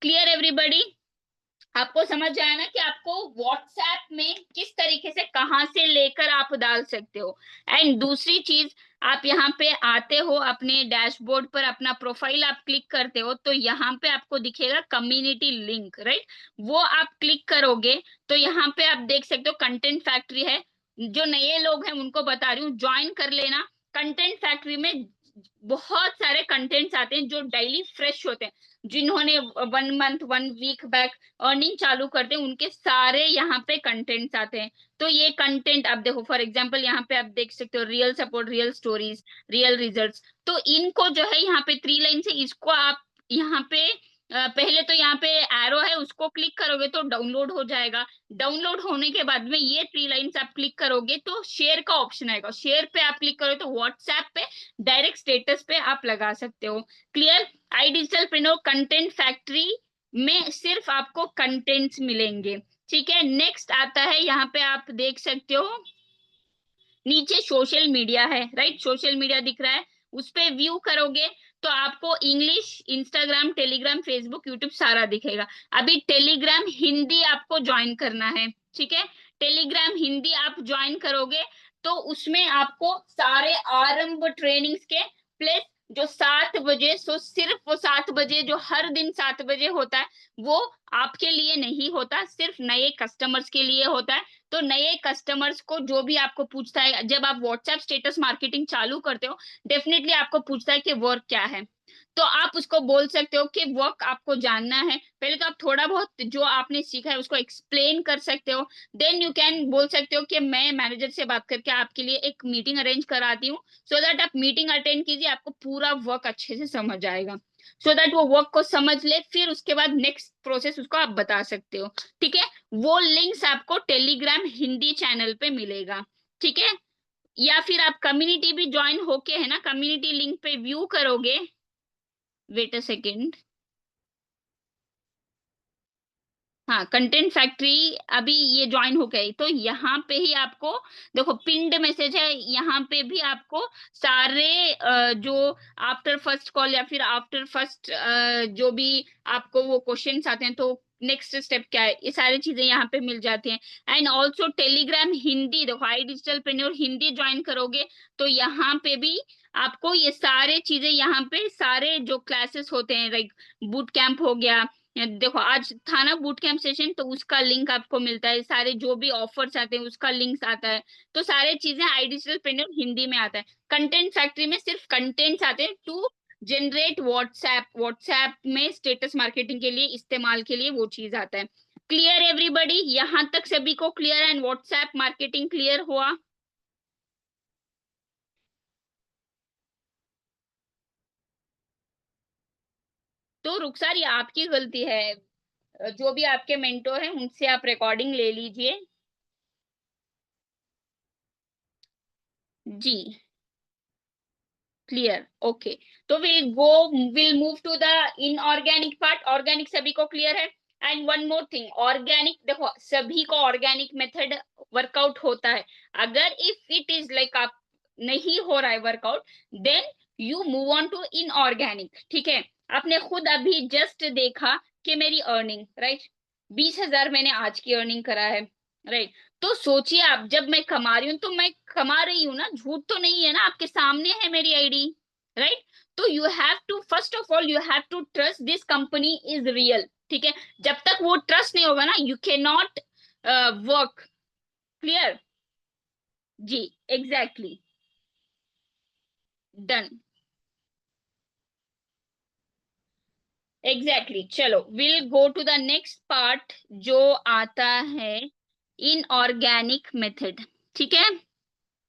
Clear everybody? आपको समझ आया ना कि आपको व्हाट्सएप में किस तरीके से कहां से लेकर आप डाल सकते हो। एंड दूसरी चीज, आप यहाँ पे आते हो, अपने डैशबोर्ड पर अपना प्रोफाइल आप क्लिक करते हो तो यहाँ पे आपको दिखेगा कम्युनिटी लिंक, राइट? वो आप क्लिक करोगे तो यहाँ पे आप देख सकते हो कंटेंट फैक्ट्री है, जो नए लोग हैं उनको बता रही हूँ, ज्वाइन कर लेना। कंटेंट फैक्ट्री में बहुत सारे कंटेंट्स आते हैं जो डेली फ्रेश होते हैं, जिन्होंने 1 मंथ 1 वीक बैक अर्निंग चालू करते हैं उनके सारे यहाँ पे कंटेंट्स आते हैं। तो ये कंटेंट आप देखो, फॉर एग्जांपल यहाँ पे आप देख सकते हो, real support, real stories, real results. तो इनको जो है यहाँ पे 3 लाइन से, इसको आप यहाँ पे पहले तो यहाँ पे एरो है, उसको क्लिक करोगे तो डाउनलोड हो जाएगा। डाउनलोड होने के बाद में ये 3 लाइन्स आप क्लिक करोगे तो शेयर का ऑप्शन आएगा, शेयर पे आप क्लिक करोगे तो व्हाट्सएप पे डायरेक्ट स्टेटस पे आप लगा सकते हो। क्लियर? आई डिजिटल प्रेन्योर कंटेंट फैक्ट्री में सिर्फ आपको कंटेंट्स मिलेंगे, ठीक है? नेक्स्ट आता है, यहाँ पे आप देख सकते हो नीचे सोशल मीडिया है, राइट? सोशल मीडिया दिख रहा है, उस पे व्यू करोगे तो आपको English, Instagram, Telegram, Facebook, YouTube सारा दिखेगा। अभी टेलीग्राम हिंदी आपको ज्वाइन करना है, ठीक है। टेलीग्राम हिंदी आप ज्वाइन करोगे तो उसमें आपको सारे आरंभ ट्रेनिंग्स के प्लस जो 7 बजे, सो सिर्फ वो 7 बजे जो हर दिन 7 बजे होता है, वो आपके लिए नहीं होता, सिर्फ नए कस्टमर्स के लिए होता है। तो नए कस्टमर्स को जो भी आपको पूछता है, जब आप व्हाट्सएप स्टेटस मार्केटिंग चालू करते हो, डेफिनेटली आपको पूछता है कि वर्क क्या है। तो आप उसको बोल सकते हो कि वर्क आपको जानना है। पहले तो आप थोड़ा बहुत जो आपने सीखा है उसको एक्सप्लेन कर सकते हो। देन यू कैन बोल सकते हो कि मैं मैनेजर से बात करके आपके लिए एक मीटिंग अरेंज कराती हूँ, सो दैट आप मीटिंग अटेंड कीजिए, आपको पूरा वर्क अच्छे से समझ आएगा, सो दैट वो वर्क को समझ ले, फिर उसके बाद नेक्स्ट प्रोसेस उसको आप बता सकते हो, ठीक है। वो लिंक्स आपको टेलीग्राम हिंदी चैनल पे मिलेगा, ठीक है। या फिर आप कम्युनिटी भी ज्वाइन होके है ना, कम्युनिटी लिंक पे व्यू करोगे। Wait a second. हाँ, कंटेंट फैक्ट्री अभी ये ज्वाइन हो गई, तो यहाँ पे ही आपको देखो पिंड मैसेज है, यहाँ पे भी आपको सारे जो आफ्टर फर्स्ट कॉल या फिर आफ्टर फर्स्ट जो भी आपको वो क्वेश्चंस आते हैं, तो नेक्स्ट स्टेप क्या है, ये सारी चीजें यहाँ पे मिल जाती हैं। एंड ऑल्सो टेलीग्राम हिंदी, देखो आई डिजिटल प्रेन्योर हिंदी ज्वाइन करोगे तो यहाँ पे भी आपको ये सारे चीजें, यहाँ पे सारे जो क्लासेस होते हैं, लाइक बूट कैंप हो गया, देखो आज था ना बूट कैंप सेशन, तो उसका लिंक आपको मिलता है, सारे जो भी ऑफर्स आते हैं उसका लिंक आता है। तो सारे चीजें आई डिजिटल ट्रेनर हिंदी में आता है। कंटेंट फैक्ट्री में सिर्फ कंटेंट्स आते हैं टू जनरेट व्हाट्सएप, व्हाट्सएप में स्टेटस मार्केटिंग के लिए इस्तेमाल के लिए वो चीज आता है। क्लियर एवरीबॉडी, यहाँ तक सभी को clear and WhatsApp marketing clear हुआ? तो रुखसार ये आपकी गलती है, जो भी आपके मेंटोर हैं उनसे आप रिकॉर्डिंग ले लीजिए। जी, क्लियर, ओके। तो will move to the inorganic part. Organic सभी को क्लियर है। And one more thing, organic देखो सभी को ऑर्गेनिक मेथड वर्कआउट होता है। अगर इफ इट इज लाइक आप नहीं हो रहा है workout, then you move on to inorganic, ठीक है। आपने खुद अभी जस्ट देखा कि मेरी अर्निंग, राइट, 20,000 मैंने आज की अर्निंग करा है, राइट। तो सोचिए आप, जब मैं कमा रही हूँ तो मैं कमा रही हूँ ना, झूठ तो नहीं है ना, आपके सामने है मेरी आईडी, राइट। तो you have to first of all you have to trust this company is real, ठीक है। जब तक वो ट्रस्ट नहीं होगा ना, you can not work. Clear? जी, एग्जैक्टली, डन, एग्जैक्टली। चलो will go to the next part जो आता है इनऑर्गेनिक मेथड, ठीक है।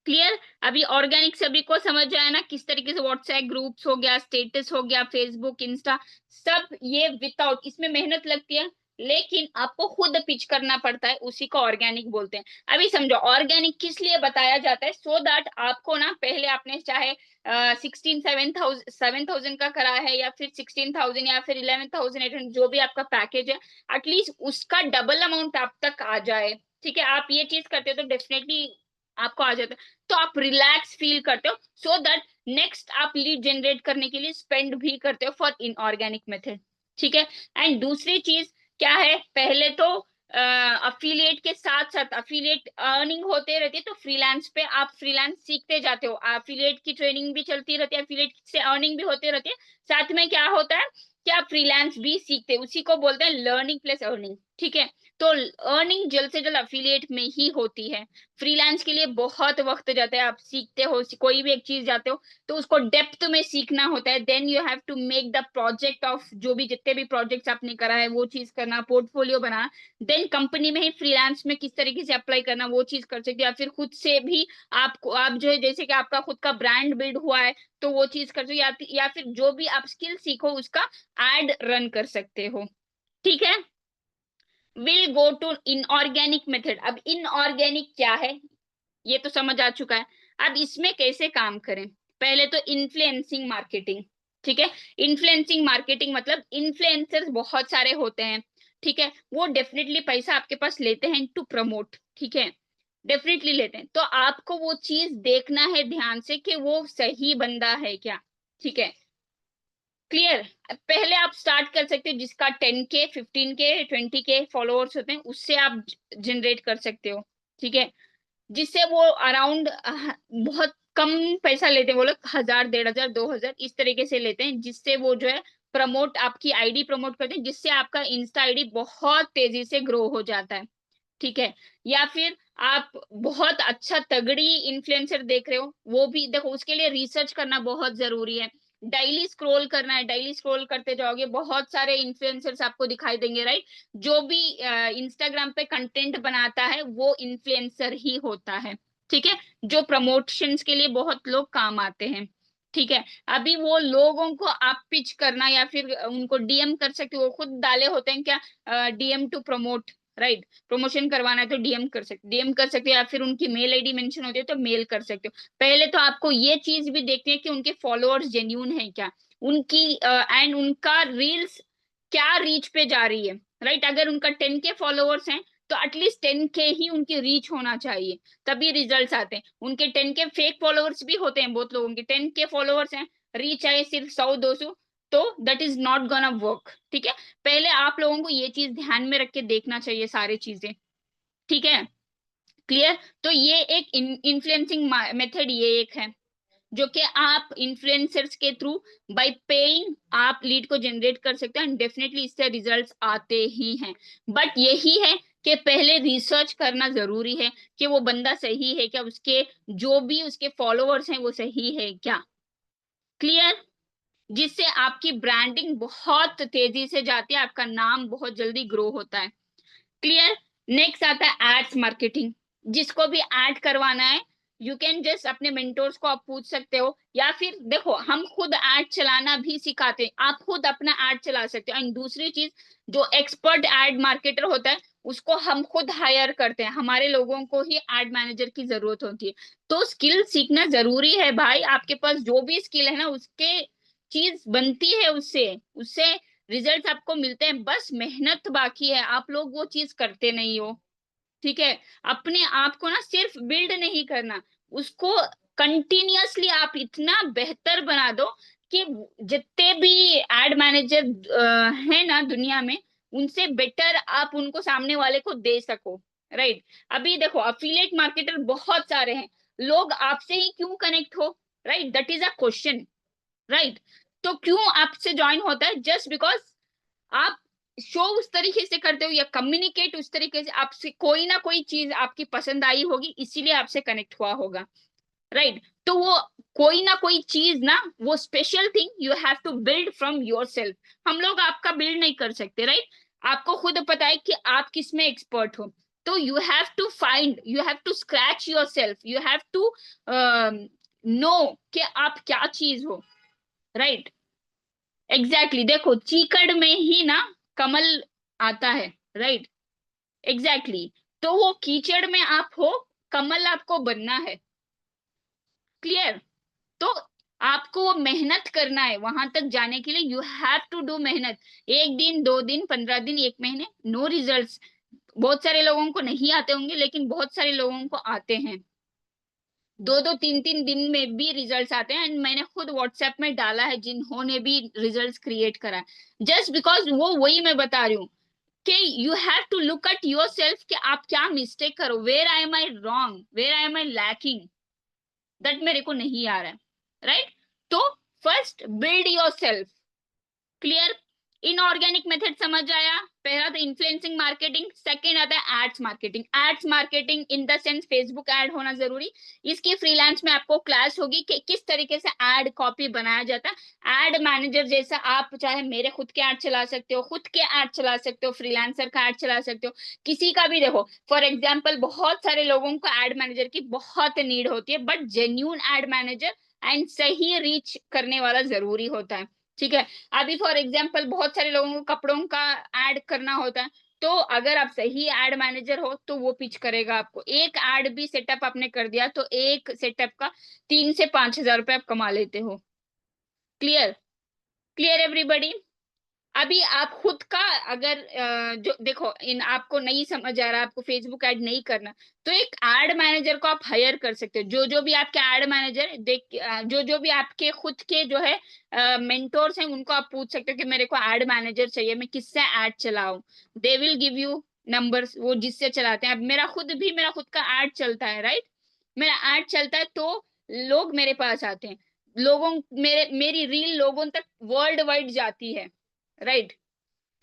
क्लियर? अभी ऑर्गेनिक सभी को समझ आया ना, किस तरीके से व्हाट्सएप ग्रुप्स हो गया, स्टेटस हो गया, फेसबुक, इंस्टा, सब ये विदाउट, इसमें मेहनत लगती है लेकिन आपको खुद पिच करना पड़ता है, उसी को ऑर्गेनिक बोलते हैं। अभी समझो ऑर्गेनिक किस लिए बताया जाता है, सो दैट आपको ना, पहले आपने चाहे 7,000 का करा है या फिर 16,000 या फिर 11,800, जो भी आपका पैकेज है, एटलीस्ट उसका डबल अमाउंट आप तक आ जाए, ठीक है। आप ये चीज करते हो तो डेफिनेटली आपको आ जाता है, तो आप रिलैक्स फील करते हो, सो दैट नेक्स्ट आप लीड जनरेट करने के लिए स्पेंड भी करते हो फॉर इनऑर्गेनिक मेथड, ठीक है। एंड दूसरी चीज क्या है, पहले तो अफिलिएट के साथ साथ अफिलिएट अर्निंग होते रहती है, तो फ्रीलांस पे आप फ्रीलांस सीखते जाते हो, अफिलिएट की ट्रेनिंग भी चलती रहती है, अफिलिएट से अर्निंग भी होती रहती है, साथ में क्या होता है कि आप फ्रीलांस भी सीखते हैं, उसी को बोलते हैं लर्निंग प्लस अर्निंग, ठीक है। तो अर्निंग जल्द से जल्द अफिलिएट में ही होती है। फ्रीलांस के लिए बहुत वक्त जाता है, आप सीखते हो कोई भी एक चीज जाते हो तो उसको डेप्थ में सीखना होता है, then you have to make the project of जो भी जितने भी प्रोजेक्ट्स आपने करा है वो चीज करना, पोर्टफोलियो बनाना, देन कंपनी में ही फ्रीलांस में किस तरीके से अप्लाई करना वो चीज कर सकते हो, या फिर खुद से भी आपको आप जो है जैसे कि आपका खुद का ब्रांड बिल्ड हुआ है तो वो चीज कर सकते हो, या फिर जो भी आप स्किल सीखो उसका एड रन कर सकते हो, ठीक है। Will go to inorganic method. अब इनऑर्गेनिक क्या है ये तो समझ आ चुका है। अब इसमें कैसे काम करें, पहले तो इन्फ्लुएंसिंग मार्केटिंग, ठीक है। इन्फ्लुएंसिंग मार्केटिंग मतलब इन्फ्लुएंसर्स बहुत सारे होते हैं, ठीक है, वो डेफिनेटली पैसा आपके पास लेते हैं टू प्रमोट, ठीक है, डेफिनेटली लेते हैं। तो आपको वो चीज देखना है ध्यान से कि वो सही बंदा है क्या, ठीक है। क्लियर। पहले आप स्टार्ट कर सकते हो जिसका 10K 15K 20K फॉलोअर्स होते हैं, उससे आप जनरेट कर सकते हो, ठीक है। जिससे वो अराउंड बहुत कम पैसा लेते हैं वो लोग, 1000 1500 2000 इस तरीके से लेते हैं, जिससे वो जो है प्रमोट आपकी आईडी प्रमोट करते हैं, जिससे आपका इंस्टा आईडी बहुत तेजी से ग्रो हो जाता है, ठीक है। या फिर आप बहुत अच्छा तगड़ी इन्फ्लुएंसर देख रहे हो, वो भी देखो, उसके लिए रिसर्च करना बहुत जरूरी है। डेली स्क्रॉल करना है, डेली स्क्रॉल करते जाओगे बहुत सारे इन्फ्लुएंसर्स आपको दिखाई देंगे, राइट। जो भी इंस्टाग्राम पे कंटेंट बनाता है वो इन्फ्लुएंसर ही होता है, ठीक है। जो प्रमोशंस के लिए बहुत लोग काम आते हैं, ठीक है। अभी वो लोगों को आप पिच करना या फिर उनको डीएम कर सकते हो, वो खुद डाले होते हैं क्या, DM to promote, right. Promotion करवाना है तो डीएम कर सकते हो, या फिर उनकी मेल आईडी मेंशन होती है तो मेल कर सकते हो। पहले तो आपको ये चीज भी देखनी है कि उनके फॉलोअर्स जेन्यून है क्या, उनकी एंड उनका रील्स क्या रीच पे जा रही है, राइट। अगर उनका 10K फॉलोअर्स हैं तो एटलीस्ट 10K ही उनकी रीच होना चाहिए, तभी रिजल्ट्स आते हैं। उनके 10K फेक फॉलोअर्स भी होते हैं बहुत लोगों के, 10K फॉलोअर्स हैं, रीच आए सिर्फ 100 200, तो that is not gonna work, ठीक है। पहले आप लोगों को ये चीज ध्यान में रख के देखना चाहिए सारी चीजें, ठीक है। क्लियर। तो ये एक इन्फ्लुएंसिंग मेथड ये एक है, जो कि आप इन्फ्लुएंसर्स के थ्रू बाय पेइंग आप लीड को जनरेट कर सकते हैं, एंड डेफिनेटली इससे रिजल्ट्स आते ही हैं। बट यही है कि पहले रिसर्च करना जरूरी है कि वो बंदा सही है क्या, उसके जो भी उसके फॉलोअर्स हैं वो सही है क्या, क्लियर। जिससे आपकी ब्रांडिंग बहुत तेजी से जाती है, आपका नाम बहुत जल्दी ग्रो होता है, क्लियर। नेक्स्ट आता है एड्स मार्केटिंग। जिसको भी ऐड करवाना है, यू कैन जस्ट अपने मेंटोर्स को आप पूछ सकते हो, या फिर देखो हम खुद ऐड चलाना भी सिखाते हैं, आप खुद अपना ऐड चला सकते हो। एंड दूसरी चीज, जो एक्सपर्ट ऐड मार्केटर होता है उसको हम खुद हायर करते हैं, हमारे लोगों को ही एड मैनेजर की जरूरत होती है। तो स्किल सीखना जरूरी है भाई, आपके पास जो भी स्किल है ना उसके चीज बनती है, उससे उससे रिजल्ट्स आपको मिलते हैं, बस मेहनत बाकी है, आप लोग वो चीज करते नहीं हो, ठीक है। अपने आप को ना सिर्फ बिल्ड नहीं करना, उसको कंटिन्यूअसली आप इतना बेहतर बना दो कि जितने भी एड मैनेजर है ना दुनिया में, उनसे बेटर आप उनको सामने वाले को दे सको, राइट। अभी देखो अफिलिएट मार्केटर बहुत सारे हैं, लोग आपसे ही क्यों कनेक्ट हो, right, that is a question, right. तो क्यों आपसे ज्वाइन होता है, जस्ट बिकॉज आप शो उस तरीके से करते हो या कम्युनिकेट उस तरीके से, आपसे कोई ना कोई चीज आपकी पसंद आई होगी, इसीलिए आपसे कनेक्ट हुआ होगा, राइट। तो वो कोई ना कोई चीज ना, वो special thing you have to build from yourself. हम लोग आपका बिल्ड नहीं कर सकते, राइट। आपको खुद पता है कि आप किस में एक्सपर्ट हो, तो you have to find, you have to scratch yourself, you have to know कि आप क्या चीज हो, राइट। एग्जैक्टली देखो चीकड़ में ही ना कमल आता है, राइट। एग्जैक्टली तो वो कीचड़ में आप हो, कमल आपको बनना है, क्लियर। तो आपको वो मेहनत करना है वहां तक जाने के लिए, यू हैव टू डू मेहनत। एक दिन 2 दिन 15 दिन 1 महीने नो रिजल्ट्स, बहुत सारे लोगों को नहीं आते होंगे लेकिन बहुत सारे लोगों को आते हैं, 2 2 3 3 दिन में भी रिजल्ट्स आते हैं। एंड मैंने खुद व्हाट्सएप में डाला है जिन्होंने भी रिजल्ट्स क्रिएट करा है, जस्ट बिकॉज वो वही मैं बता रही हूँ कि you have to look at yourself कि आप क्या मिस्टेक करो, where I am I wrong, where I am I lacking, that मेरे को नहीं आ रहा है, राइट। तो first build yourself, clear. Inorganic method समझ आया, पहला था इन्फ्लुएंसिंग मार्केटिंग, सेकंड आता है ads marketing. Ads marketing in the sense Facebook ad होना जरूरी, इसकी फ्रीलांस में आपको क्लास होगी कि किस तरीके से एड कॉपी बनाया जाता है। एड मैनेजर जैसा आप चाहे मेरे खुद के ऐड चला सकते हो, खुद के ऐड चला सकते हो, फ्रीलांसर का ऐड चला सकते हो, किसी का भी। देखो फॉर एग्जाम्पल बहुत सारे लोगों को एड मैनेजर की बहुत नीड होती है, but genuine add manager and सही रीच करने वाला जरूरी होता है, ठीक है। अभी फॉर एग्जाम्पल बहुत सारे लोगों को कपड़ों का ऐड करना होता है, तो अगर आप सही एड मैनेजर हो तो वो पिच करेगा आपको, एक एड भी सेटअप आपने कर दिया तो एक सेटअप का 3 से 5 हजार रुपए आप कमा लेते हो, क्लियर। Clear everybody. अभी आप खुद का अगर जो देखो इन आपको नहीं समझ आ रहा, आपको फेसबुक ऐड नहीं करना, तो एक एड मैनेजर को आप हायर कर सकते हो। जो जो भी आपके एड मैनेजर देख जो जो भी आपके खुद के जो है मेंटोर्स हैं, उनको आप पूछ सकते हो कि मेरे को एड मैनेजर चाहिए, मैं किससे ऐड चलाऊं। They will give you numbers, वो जिससे चलाते हैं। अब मेरा खुद का ऐड चलता है, राइट। मेरा ऐड चलता है तो लोग मेरे पास आते हैं। लोगों मेरी रील लोगों तक वर्ल्ड वाइड जाती है, राइट।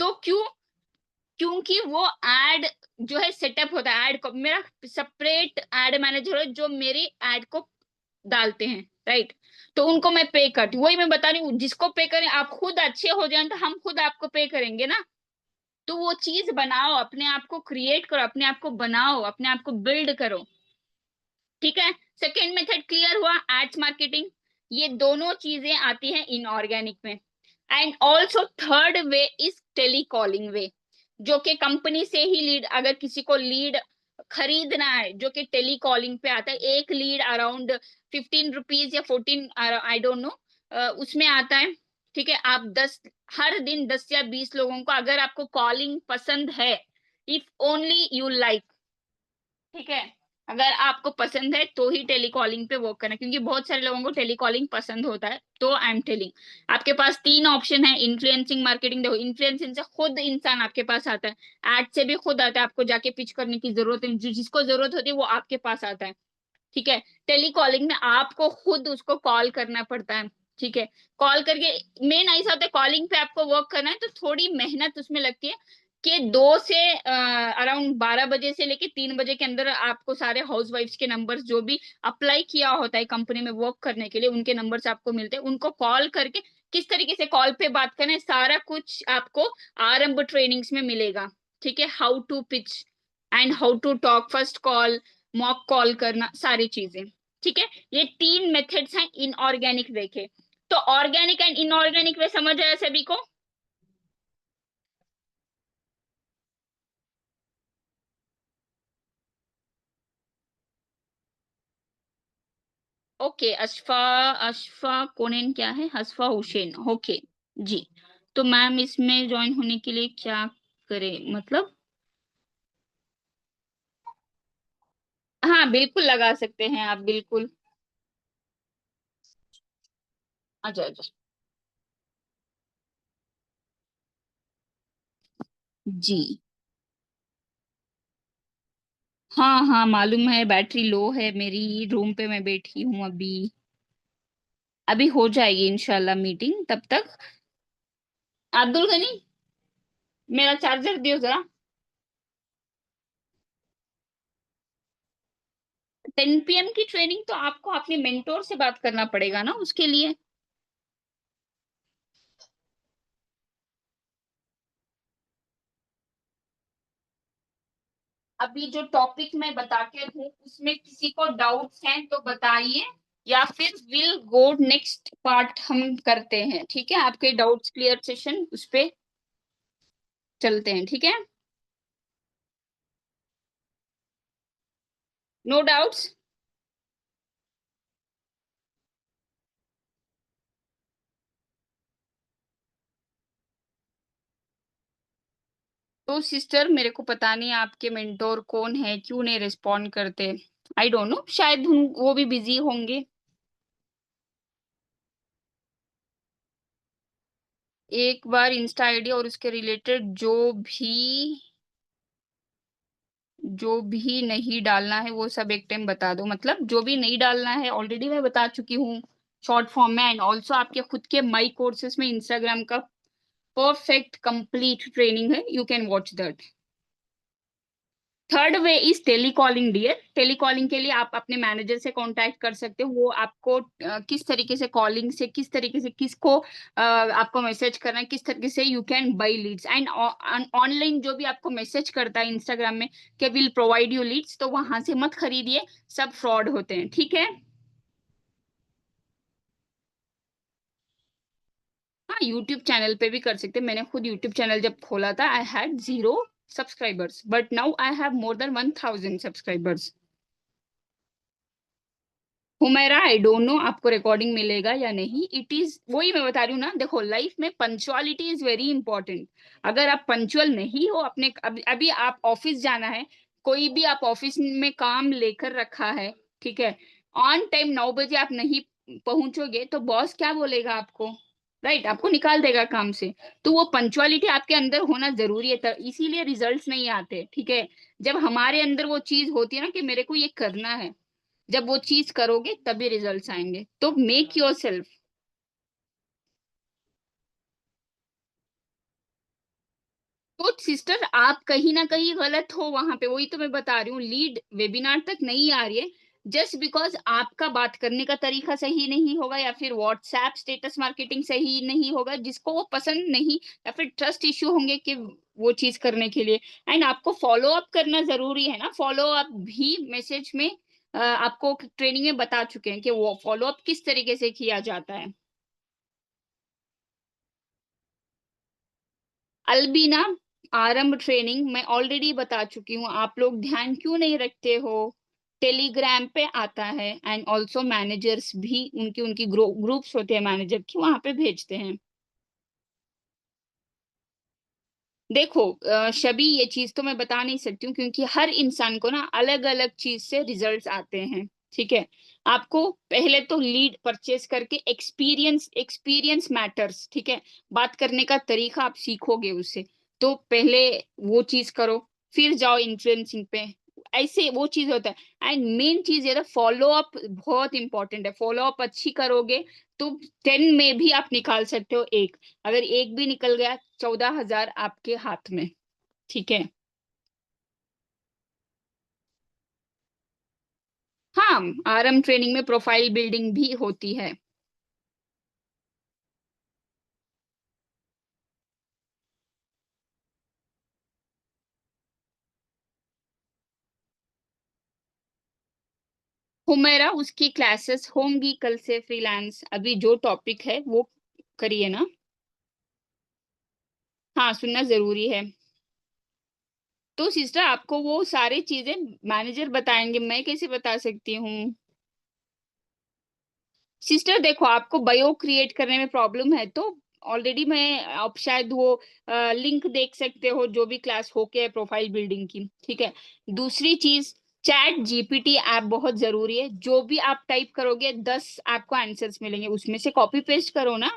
तो क्योंकि वो एड जो है सेटअप होता है, एड को मेरा सेपरेट एड मैनेजर है जो मेरी एड को डालते हैं, राइट। तो उनको मैं पे करती हूँ, वही मैं बता रही हूँ, जिसको पे करें आप खुद अच्छे हो जाए तो हम खुद आपको पे करेंगे ना। तो वो चीज बनाओ, अपने आप को क्रिएट करो, अपने आप को बनाओ, अपने आप को बिल्ड करो, ठीक है। सेकेंड मेथड क्लियर हुआ, एड्स मार्केटिंग। ये दोनों चीजें आती हैं इनऑर्गेनिक में। And also third way is telecalling way, जो कि कंपनी से ही लीड, अगर किसी को लीड खरीदना है, जो कि टेलीकॉलिंग पे आता है। एक लीड अराउंड 15 रुपीज या 14, आई डोंट नो, उसमें आता है। ठीक है, आप 10 हर दिन 10 या 20 लोगों को, अगर आपको कॉलिंग पसंद है, इफ ओनली यू लाइक, ठीक है, अगर आपको पसंद है तो ही टेलीकॉलिंग पे वर्क करना, क्योंकि बहुत सारे लोगों को टेलीकॉलिंग पसंद होता है। तो आई एम टेलिंग, आपके पास 3 ऑप्शन है। इन्फ्लुएंसिंग मार्केटिंग, देखो इन्फ्लुएंसिंग से खुद इंसान आपके पास आता है, एड से भी खुद आता है, आपको जाके पिच करने की जरूरत है, जिसको जरूरत होती है वो आपके पास आता है, ठीक है। टेलीकॉलिंग में आपको खुद उसको कॉल करना पड़ता है, ठीक है। कॉल करके मेन ऐसा होता है, कॉलिंग पे आपको वर्क करना है तो थोड़ी मेहनत उसमें लगती है, कि 2 से अराउंड 12 बजे से लेके 3 बजे के अंदर आपको सारे हाउस वाइफ्स के नंबर्स, जो भी अप्लाई किया होता है कंपनी में वर्क करने के लिए, उनके नंबर्स आपको मिलते हैं। उनको कॉल करके किस तरीके से कॉल पे बात करना है, सारा कुछ आपको आरंभ ट्रेनिंग्स में मिलेगा, ठीक है। How to pitch and how to talk, first call, mock call करना, सारी चीजें, ठीक है। ये 3 मेथड्स हैं इनऑर्गेनिक वे के। तो ऑर्गेनिक एंड इनऑर्गेनिक वे समझ आया सभी को? ओके, अशफा, अशफा कोनेन क्या है, अशफा हुसैन, ओके जी। तो मैम इसमें ज्वाइन होने के लिए क्या करें, मतलब? हाँ बिल्कुल लगा सकते हैं आप, बिल्कुल। अच्छा अच्छा। जी हाँ हाँ, मालूम है, बैटरी लो है मेरी, रूम पे मैं बैठी हूँ अभी। अभी हो जाएगी इंशाल्लाह मीटिंग तब तक। अब्दुल गनी, मेरा चार्जर दियो जरा। 10 PM की ट्रेनिंग, तो आपको अपने मेंटोर से बात करना पड़ेगा ना उसके लिए। अभी जो टॉपिक मैं बता के हूँ उसमें किसी को डाउट्स हैं तो बताइए, या फिर विल गो नेक्स्ट पार्ट हम करते हैं, ठीक है। आपके डाउट्स क्लियर सेशन उस पे चलते हैं, ठीक है। No doubts? तो सिस्टर, मेरे को पता नहीं आपके मेंटोर कौन है, क्यों नहीं रिस्पॉन्ड करते। आई डोंट नो, शायद वो भी बिजी होंगे। एक बार इंस्टा आईडी और उसके रिलेटेड जो भी नहीं डालना है वो सब एक टाइम बता दो, मतलब जो भी नहीं डालना है ऑलरेडी मैं बता चुकी हूँ शॉर्ट फॉर्म में। एंड ऑल्सो आपके खुद के माई कोर्सेज में इंस्टाग्राम का परफेक्ट कंप्लीट ट्रेनिंग है, you can watch that. Third way is telecalling dear. Telecalling के लिए आप अपने मैनेजर से कांटेक्ट कर सकते हो, वो आपको किस तरीके से कॉलिंग से, किस तरीके से किसको आपको मैसेज करना है, किस तरीके से you can buy leads. And online जो भी आपको मैसेज करता है इंस्टाग्राम में कि विल प्रोवाइड यू लीड्स, तो वहां से मत खरीदिए, सब फ्रॉड होते हैं, ठीक है। हाँ, यूट्यूब चैनल पे भी कर सकते हैं। मैंने खुद यूट्यूब चैनल जब खोला था I had 0 subscribers, but now I have more than 1000 subscribers. Humaira I don't know आपको रिकॉर्डिंग मिलेगा या नहीं। इट इज वही मैं बता रही हूँ ना, देखो लाइफ में पंचुअलिटी इज वेरी इंपॉर्टेंट। अगर आप पंचुअल नहीं हो अपने, अभी आप ऑफिस जाना है, कोई भी आप ऑफिस में काम लेकर रखा है, ठीक है, ऑन टाइम 9 बजे आप नहीं पहुंचोगे तो बॉस क्या बोलेगा आपको? राइट, आपको निकाल देगा काम से। तो वो पंचुअलिटी आपके अंदर होना जरूरी है, इसीलिए रिजल्ट्स नहीं आते, ठीक है। जब हमारे अंदर वो चीज होती है ना कि मेरे को ये करना है, जब वो चीज करोगे तभी रिजल्ट्स आएंगे। तो मेक योर सेल्फ। तो सिस्टर आप कहीं ना कहीं गलत हो वहां पे, वही तो मैं बता रही हूँ, लीड वेबिनार तक नहीं आ रही है जस्ट बिकॉज आपका बात करने का तरीका सही नहीं होगा, या फिर व्हाट्सएप स्टेटस मार्केटिंग सही नहीं होगा, जिसको वो पसंद नहीं, या फिर ट्रस्ट इश्यू होंगे कि वो चीज करने के लिए। एंड आपको फॉलो अप करना जरूरी है ना, फॉलो अप भी मैसेज में आपको ट्रेनिंग में बता चुके हैं कि वो फॉलो अप किस तरीके से किया जाता है। अलबीना आरंभ ट्रेनिंग मैं ऑलरेडी बता चुकी हूँ, आप लोग ध्यान क्यों नहीं रखते हो? टेलीग्राम पे आता है, एंड ऑल्सो मैनेजर्स भी उनकी उनकी ग्रुप्स होते हैं मैनेजर की, वहां पे भेजते हैं। देखो शबी ये चीज तो मैं बता नहीं सकती हूँ, क्योंकि हर इंसान को ना अलग अलग चीज से रिजल्ट्स आते हैं, ठीक है। आपको पहले तो लीड परचेस करके एक्सपीरियंस, एक्सपीरियंस मैटर्स, ठीक है। बात करने का तरीका आप सीखोगे उससे, तो पहले वो चीज करो, फिर जाओ इन्फ्लुएंसिंग पे, ऐसे वो चीज होता है। एंड मेन चीज ये फॉलो अप बहुत इंपॉर्टेंट है, फॉलो अप अच्छी करोगे तो 10 में भी आप निकाल सकते हो एक, अगर एक भी निकल गया 14,000 आपके हाथ में, ठीक है। हाँ, आरएम ट्रेनिंग में प्रोफाइल बिल्डिंग भी होती है। हुमेरा उसकी क्लासेस होंगी कल से फ्रीलांस, अभी जो टॉपिक है वो करिए ना। हाँ, सुनना जरूरी है। तो सिस्टर आपको वो सारी चीजें मैनेजर बताएंगे, मैं कैसे बता सकती हूँ? सिस्टर देखो, आपको बायो क्रिएट करने में प्रॉब्लम है तो ऑलरेडी मैं, आप शायद वो लिंक देख सकते हो जो भी क्लास होके है प्रोफाइल बिल्डिंग की, ठीक है। दूसरी चीज, चैट जीपीटी ऐप बहुत जरूरी है, जो भी आप टाइप करोगे 10 आपको आंसर्स मिलेंगे, उसमें से कॉपी पेस्ट करो ना।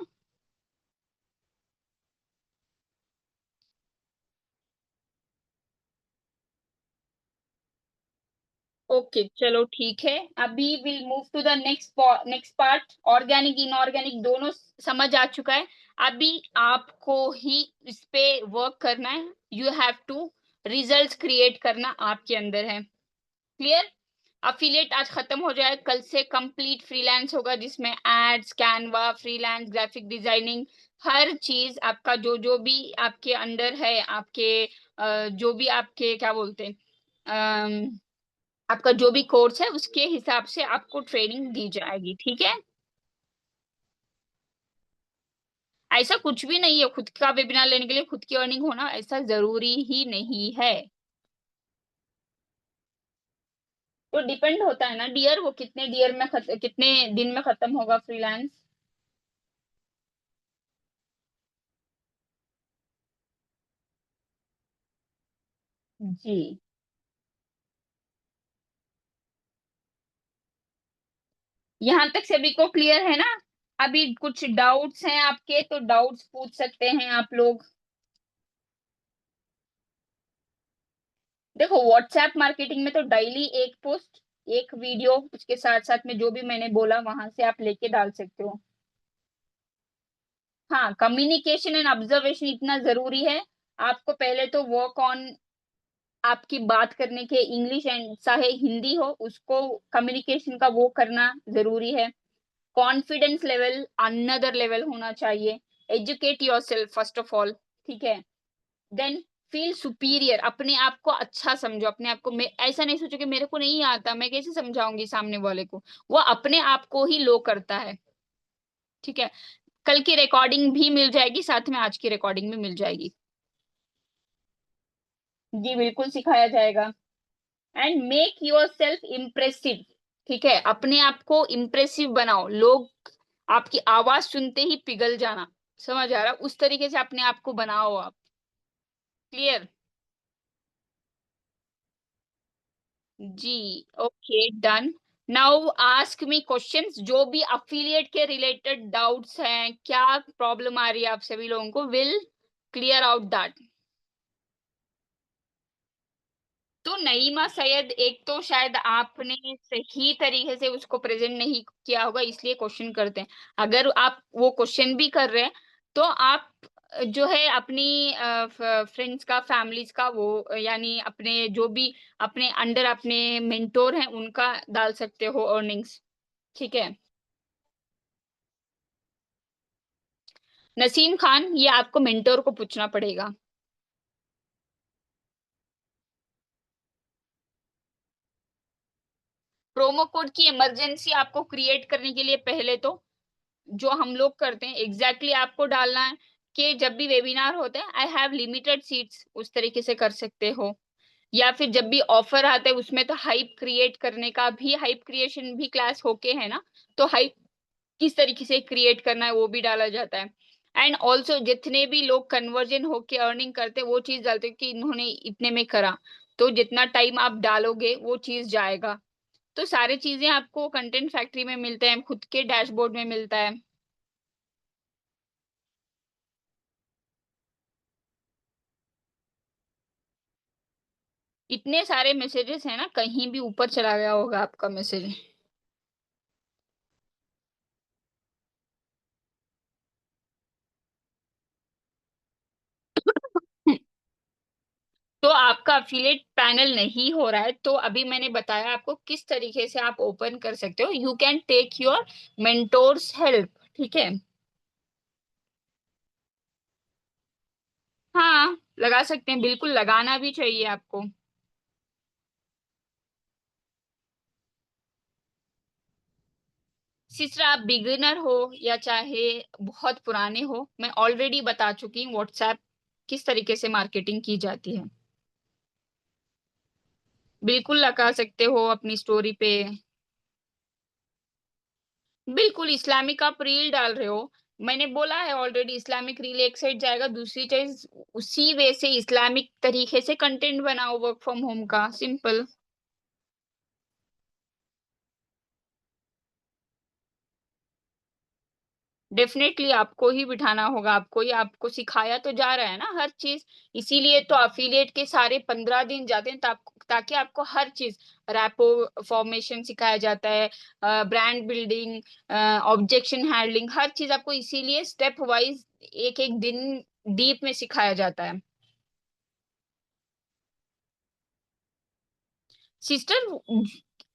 ओके चलो ठीक है, अभी will move to the next next part. Organic inorganic दोनों समझ आ चुका है। अभी आपको ही इस पे वर्क करना है, you have to results create करना आपके अंदर है। क्लियर? अफिलिएट आज खत्म हो जाए, कल से कंप्लीट फ्रीलांस होगा, जिसमें ads, Canva, freelance, graphic designing, हर चीज आपका जो जो भी आपके अंडर है, आपके जो भी आपके क्या बोलते हैं, आपका जो भी कोर्स है उसके हिसाब से आपको ट्रेनिंग दी जाएगी, ठीक है। ऐसा कुछ भी नहीं है, खुद का वेबिनार लेने के लिए खुद की अर्निंग होना ऐसा जरूरी ही नहीं है। तो डिपेंड होता है ना डियर, वो कितने डियर में कितने दिन में खत्म होगा फ्रीलांस। जी, यहाँ तक सभी को क्लियर है ना? अभी कुछ डाउट्स हैं आपके तो डाउट्स पूछ सकते हैं आप लोग। देखो व्हाट्सएप मार्केटिंग में तो डेली एक पोस्ट, एक वीडियो, उसके साथ साथ में जो भी मैंने बोला वहां से आप लेके डाल सकते हो। हाँ, कम्युनिकेशन एंड ऑब्जर्वेशन इतना जरूरी है। आपको पहले तो वर्क ऑन आपकी बात करने के इंग्लिश एंड चाहे हिंदी हो, उसको कम्युनिकेशन का वो करना जरूरी है। कॉन्फिडेंस लेवल अनदर लेवल होना चाहिए। Educate yourself first of all, ठीक है। देन फील सुपीरियर, अपने आप को अच्छा समझो, अपने आप को, मैं ऐसा नहीं सोचो कि मेरे को नहीं आता, मैं कैसे समझाऊंगी सामने वाले को, वो अपने आप को ही लो करता है, ठीक है। कल की रिकॉर्डिंग भी मिल जाएगी, साथ में आज की रिकॉर्डिंग भी मिल जाएगी। जी बिल्कुल सिखाया जाएगा। And make your self impressive, ठीक है, अपने आप को इम्प्रेसिव बनाओ, लोग आपकी आवाज सुनते ही पिघल जाना, समझ आ रहा? उस तरीके से अपने आप को बनाओ आप। क्लियर? जी, okay, done. Now ask me questions, जो भी अफिलिएट के रिलेटेड डाउट्स हैं, क्या प्रॉब्लम आ रही है आप सभी लोगों को, विल क्लियर आउट दैट। तो नईमा सैयद, एक तो शायद आपने सही तरीके से उसको प्रेजेंट नहीं किया होगा, इसलिए क्वेश्चन करते हैं। अगर आप वो क्वेश्चन भी कर रहे हैं, तो आप जो है अपनी फ्रेंड्स का, फैमिलीज का, वो यानी अपने जो भी अपने अंडर अपने मेंटोर हैं उनका डाल सकते हो अर्निंग्स। ठीक है। नसीम खान, ये आपको मेंटोर को पूछना पड़ेगा। प्रोमो कोड की इमरजेंसी आपको क्रिएट करने के लिए पहले तो जो हम लोग करते हैं एग्जैक्टली आपको डालना है कि जब भी वेबिनार होते हैं, आई हैव लिमिटेड सीट्स, उस तरीके से कर सकते हो। या फिर जब भी ऑफर आता है उसमें तो हाइप क्रिएट करने का भी, हाइप क्रिएशन भी क्लास होके है ना, तो हाइप किस तरीके से क्रिएट करना है वो भी डाला जाता है। एंड ऑल्सो जितने भी लोग कन्वर्जन होके अर्निंग करते हैं वो चीज डालते हैं कि इन्होंने इतने में करा, तो जितना टाइम आप डालोगे वो चीज जाएगा। तो सारी चीजें आपको कंटेंट फैक्ट्री में मिलते हैं, खुद के डैशबोर्ड में मिलता है। इतने सारे मैसेजेस हैं ना, कहीं भी ऊपर चला गया होगा आपका मैसेज। तो आपका अफिलिएट पैनल नहीं हो रहा है, तो अभी मैंने बताया आपको किस तरीके से आप ओपन कर सकते हो। You can take your mentors help. ठीक है। हाँ, लगा सकते हैं, बिल्कुल लगाना भी चाहिए आपको। सिस्टर, आप बिगिनर हो या चाहे बहुत पुराने हो, मैं ऑलरेडी बता चुकी हूँ व्हाट्सएप किस तरीके से मार्केटिंग की जाती है। बिल्कुल लगा सकते हो अपनी स्टोरी पे। बिल्कुल इस्लामिक आप रील डाल रहे हो, मैंने बोला है ऑलरेडी, इस्लामिक रील एक साइड जाएगा, दूसरी चीज उसी वे से इस्लामिक तरीके से कंटेंट बनाओ वर्क फ्रॉम होम का, सिंपल। डेफिनेटली आपको ही बिठाना होगा, आपको ही, आपको सिखाया तो जा रहा है ना हर चीज। इसीलिए तो अफिलिएट के सारे 15 दिन जाते हैं, ताकि आपको हर चीज, रैपो फॉर्मेशन सिखाया जाता है, ब्रांड बिल्डिंग, ऑब्जेक्शन हैंडलिंग, हर चीज आपको इसीलिए स्टेप वाइज एक एक दिन डीप में सिखाया जाता है। सिस्टर,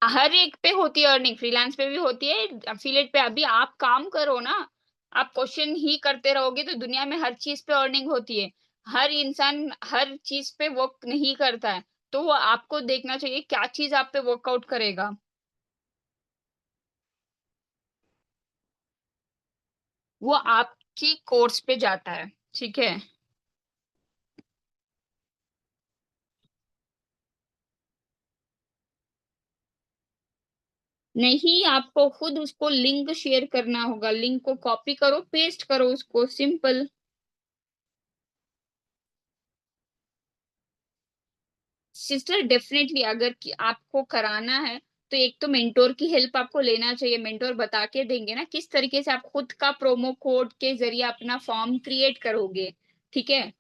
हर एक पे होती है अर्निंग, फ्रीलांस पे भी होती है, अफिलिएट पे। अभी आप काम करो ना, आप क्वेश्चन ही करते रहोगे तो दुनिया में हर चीज पे अर्निंग होती है। हर इंसान हर चीज पे वर्क नहीं करता है, तो वो आपको देखना चाहिए क्या चीज आप पे वर्कआउट करेगा। वो आपकी कोर्स पे जाता है। ठीक है। नहीं, आपको खुद उसको लिंक शेयर करना होगा, लिंक को कॉपी करो, पेस्ट करो उसको, सिंपल। सिस्टर, डेफिनेटली अगर कि आपको कराना है, तो एक तो मेंटोर की हेल्प आपको लेना चाहिए। मेंटोर बता के देंगे ना किस तरीके से आप खुद का प्रोमो कोड के जरिए अपना फॉर्म क्रिएट करोगे। ठीक है।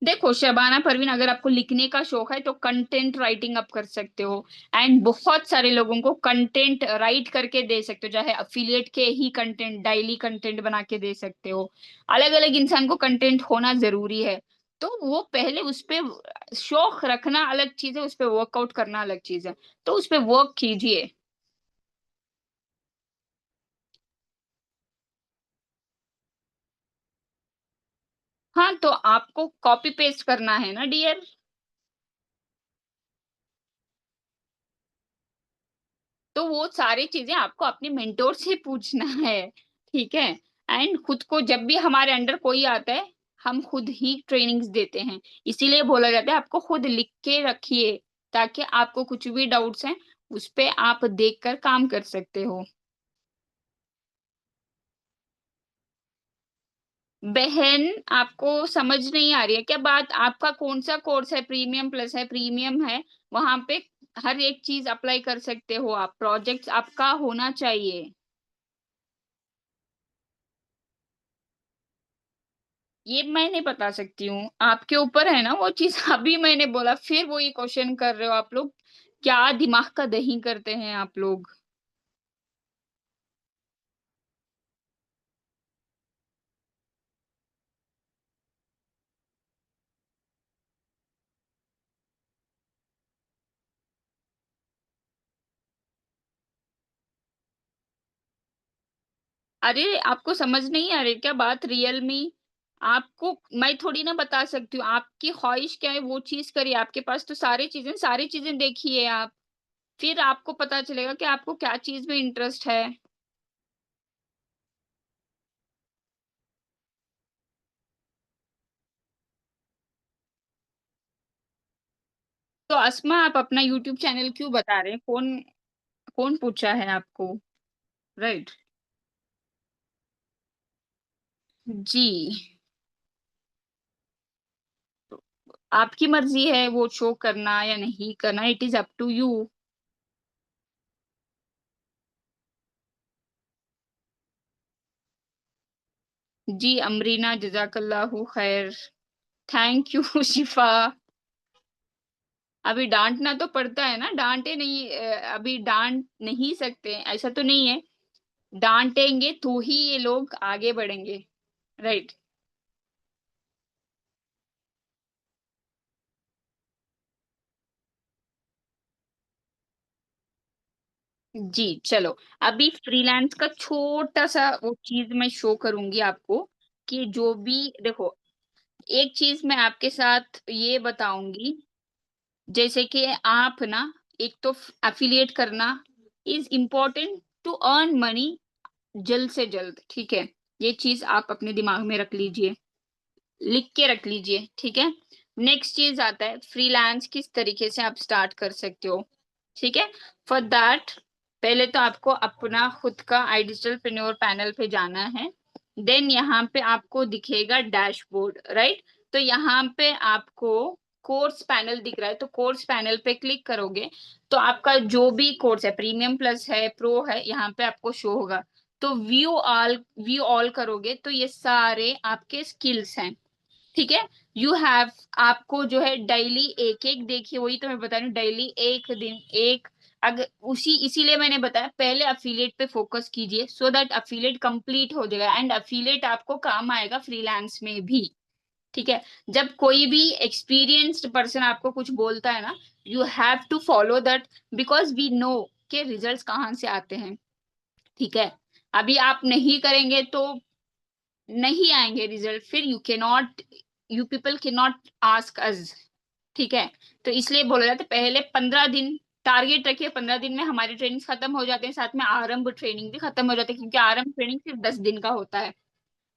देखो शबाना परवीन, अगर आपको लिखने का शौक है तो कंटेंट राइटिंग आप कर सकते हो। एंड बहुत सारे लोगों को कंटेंट राइट करके दे सकते हो, चाहे अफिलिएट के ही कंटेंट, डायली कंटेंट बना के दे सकते हो। अलग अलग इंसान को कंटेंट होना जरूरी है। तो वो पहले उस पे शौक रखना अलग चीज है, उस पे वर्कआउट करना अलग चीज है। तो उस पे वर्क कीजिए। हाँ, तो आपको कॉपी पेस्ट करना है ना डियर। तो वो सारी चीजें आपको अपने मेंटोर से पूछना है। ठीक है। एंड खुद को जब भी हमारे अंडर कोई आता है, हम खुद ही ट्रेनिंग्स देते हैं। इसीलिए बोला जाता है आपको खुद लिख के रखिए, ताकि आपको कुछ भी डाउट्स हैं, उस पे आप देखकर काम कर सकते हो। बहन, आपको समझ नहीं आ रही है क्या बात? आपका कौन-सा कोर्स है? प्रीमियम प्लस है, प्रीमियम है, वहाँ पे हर एक चीज़ अप्लाई कर सकते हो आप, प्रोजेक्ट्स आपका होना चाहिए। ये मैं नहीं बता सकती हूँ, आपके ऊपर है ना वो चीज़। अभी मैंने बोला, फिर वही क्वेश्चन कर रहे हो आप लोग, क्या दिमाग का दही करते हैं आप लोग? अरे, आपको समझ नहीं आ रही क्या बात? रियल मी आपको मैं थोड़ी ना बता सकती हूँ, आपकी ख्वाहिश क्या है वो चीज़ करिए, आपके पास तो सारी चीज़ें देखिए आप, फिर आपको पता चलेगा कि आपको क्या चीज़ में इंटरेस्ट है। तो अस्मा, आप अपना यूट्यूब चैनल क्यों बता रहे हैं? कौन कौन पूछा है आपको? राइट। जी, आपकी मर्ज़ी है वो शो करना या नहीं करना, it is up to you. जी, अमरीना, जज़ाकल्लाहु खैर। Thank you Shifa. अभी डाँटना तो पड़ता है ना, डाँटे नहीं अभी डाँट नहीं सकते, ऐसा तो नहीं है। डाँटेंगे तो ही ये लोग आगे बढ़ेंगे, राइट। जी, चलो, अभी फ्रीलांस का छोटा-सा वो चीज़ मैं शो करूँगी आपको, कि जो भी देखो, एक चीज़ मैं आपके साथ ये बताऊँगी, जैसे कि आप ना, एक तो एफ़िलिएट करना is important to earn money जल्द से जल्द, ठीक है? ये चीज़ आप अपने दिमाग में रख लीजिए। लिख के रख लीजिए, ठीक है? नेक्स्ट चीज़ आता है फ्रीलांस किस तरीके से आप स्टार्ट कर सकते हो, ठीक है? फॉर दैट पहले तो आपको अपना खुद का आइडियलप्रेन्योर पैनल पे जाना है। देन यहाँ पे आपको दिखेगा डैशबोर्ड, राइट? तो यहाँ पे आपको कोर्स पैनल दिख रहा है, तो कोर्स पैनल पे क्लिक करोगे, तो आपका जो भी कोर्स है, प्रीमियम प्लस है, प्रो है, यहाँ पे आपको शो होगा। तो व्यू ऑल करोगे तो ये सारे आपके स्किल्स हैं। ठीक है? यू हैव आपको जो है डेली एक-एक देखिए, वही तो मैं बता रही हूँ, डेली 1 दिन 1 अगर उसी इसीलिए मैंने बताया पहले एफिलिएट पे फ़ोकस कीजिए सो दैट एफिलिएट कंप्लीट हो जाएगा एंड एफिलिएट आपको काम आएगा फ्रीलांस में भी, ठीक है? जब कोई भी एक्सपीरियंस्ड पर्सन आपको कुछ बोलता है ना, you have to follow that because we know के रिजल्ट्स कहाँ से आते हैं, ठीक है? अभी आप नहीं करेंगे तो नहीं आएँगे रिज़ल्ट, फिर you people can not ask us, ठीक है? तो इसलिए बोला जाता है पहले 15 दिन टारगेट रखिए, 15 दिन में हमारी ट्रेनिंग्स खत्म हो जाते हैं, साथ में आरंभ ट्रेनिंग भी खत्म हो जाती है क्योंकि आरंभ ट्रेनिंग सिर्फ 10 दिन का होता है,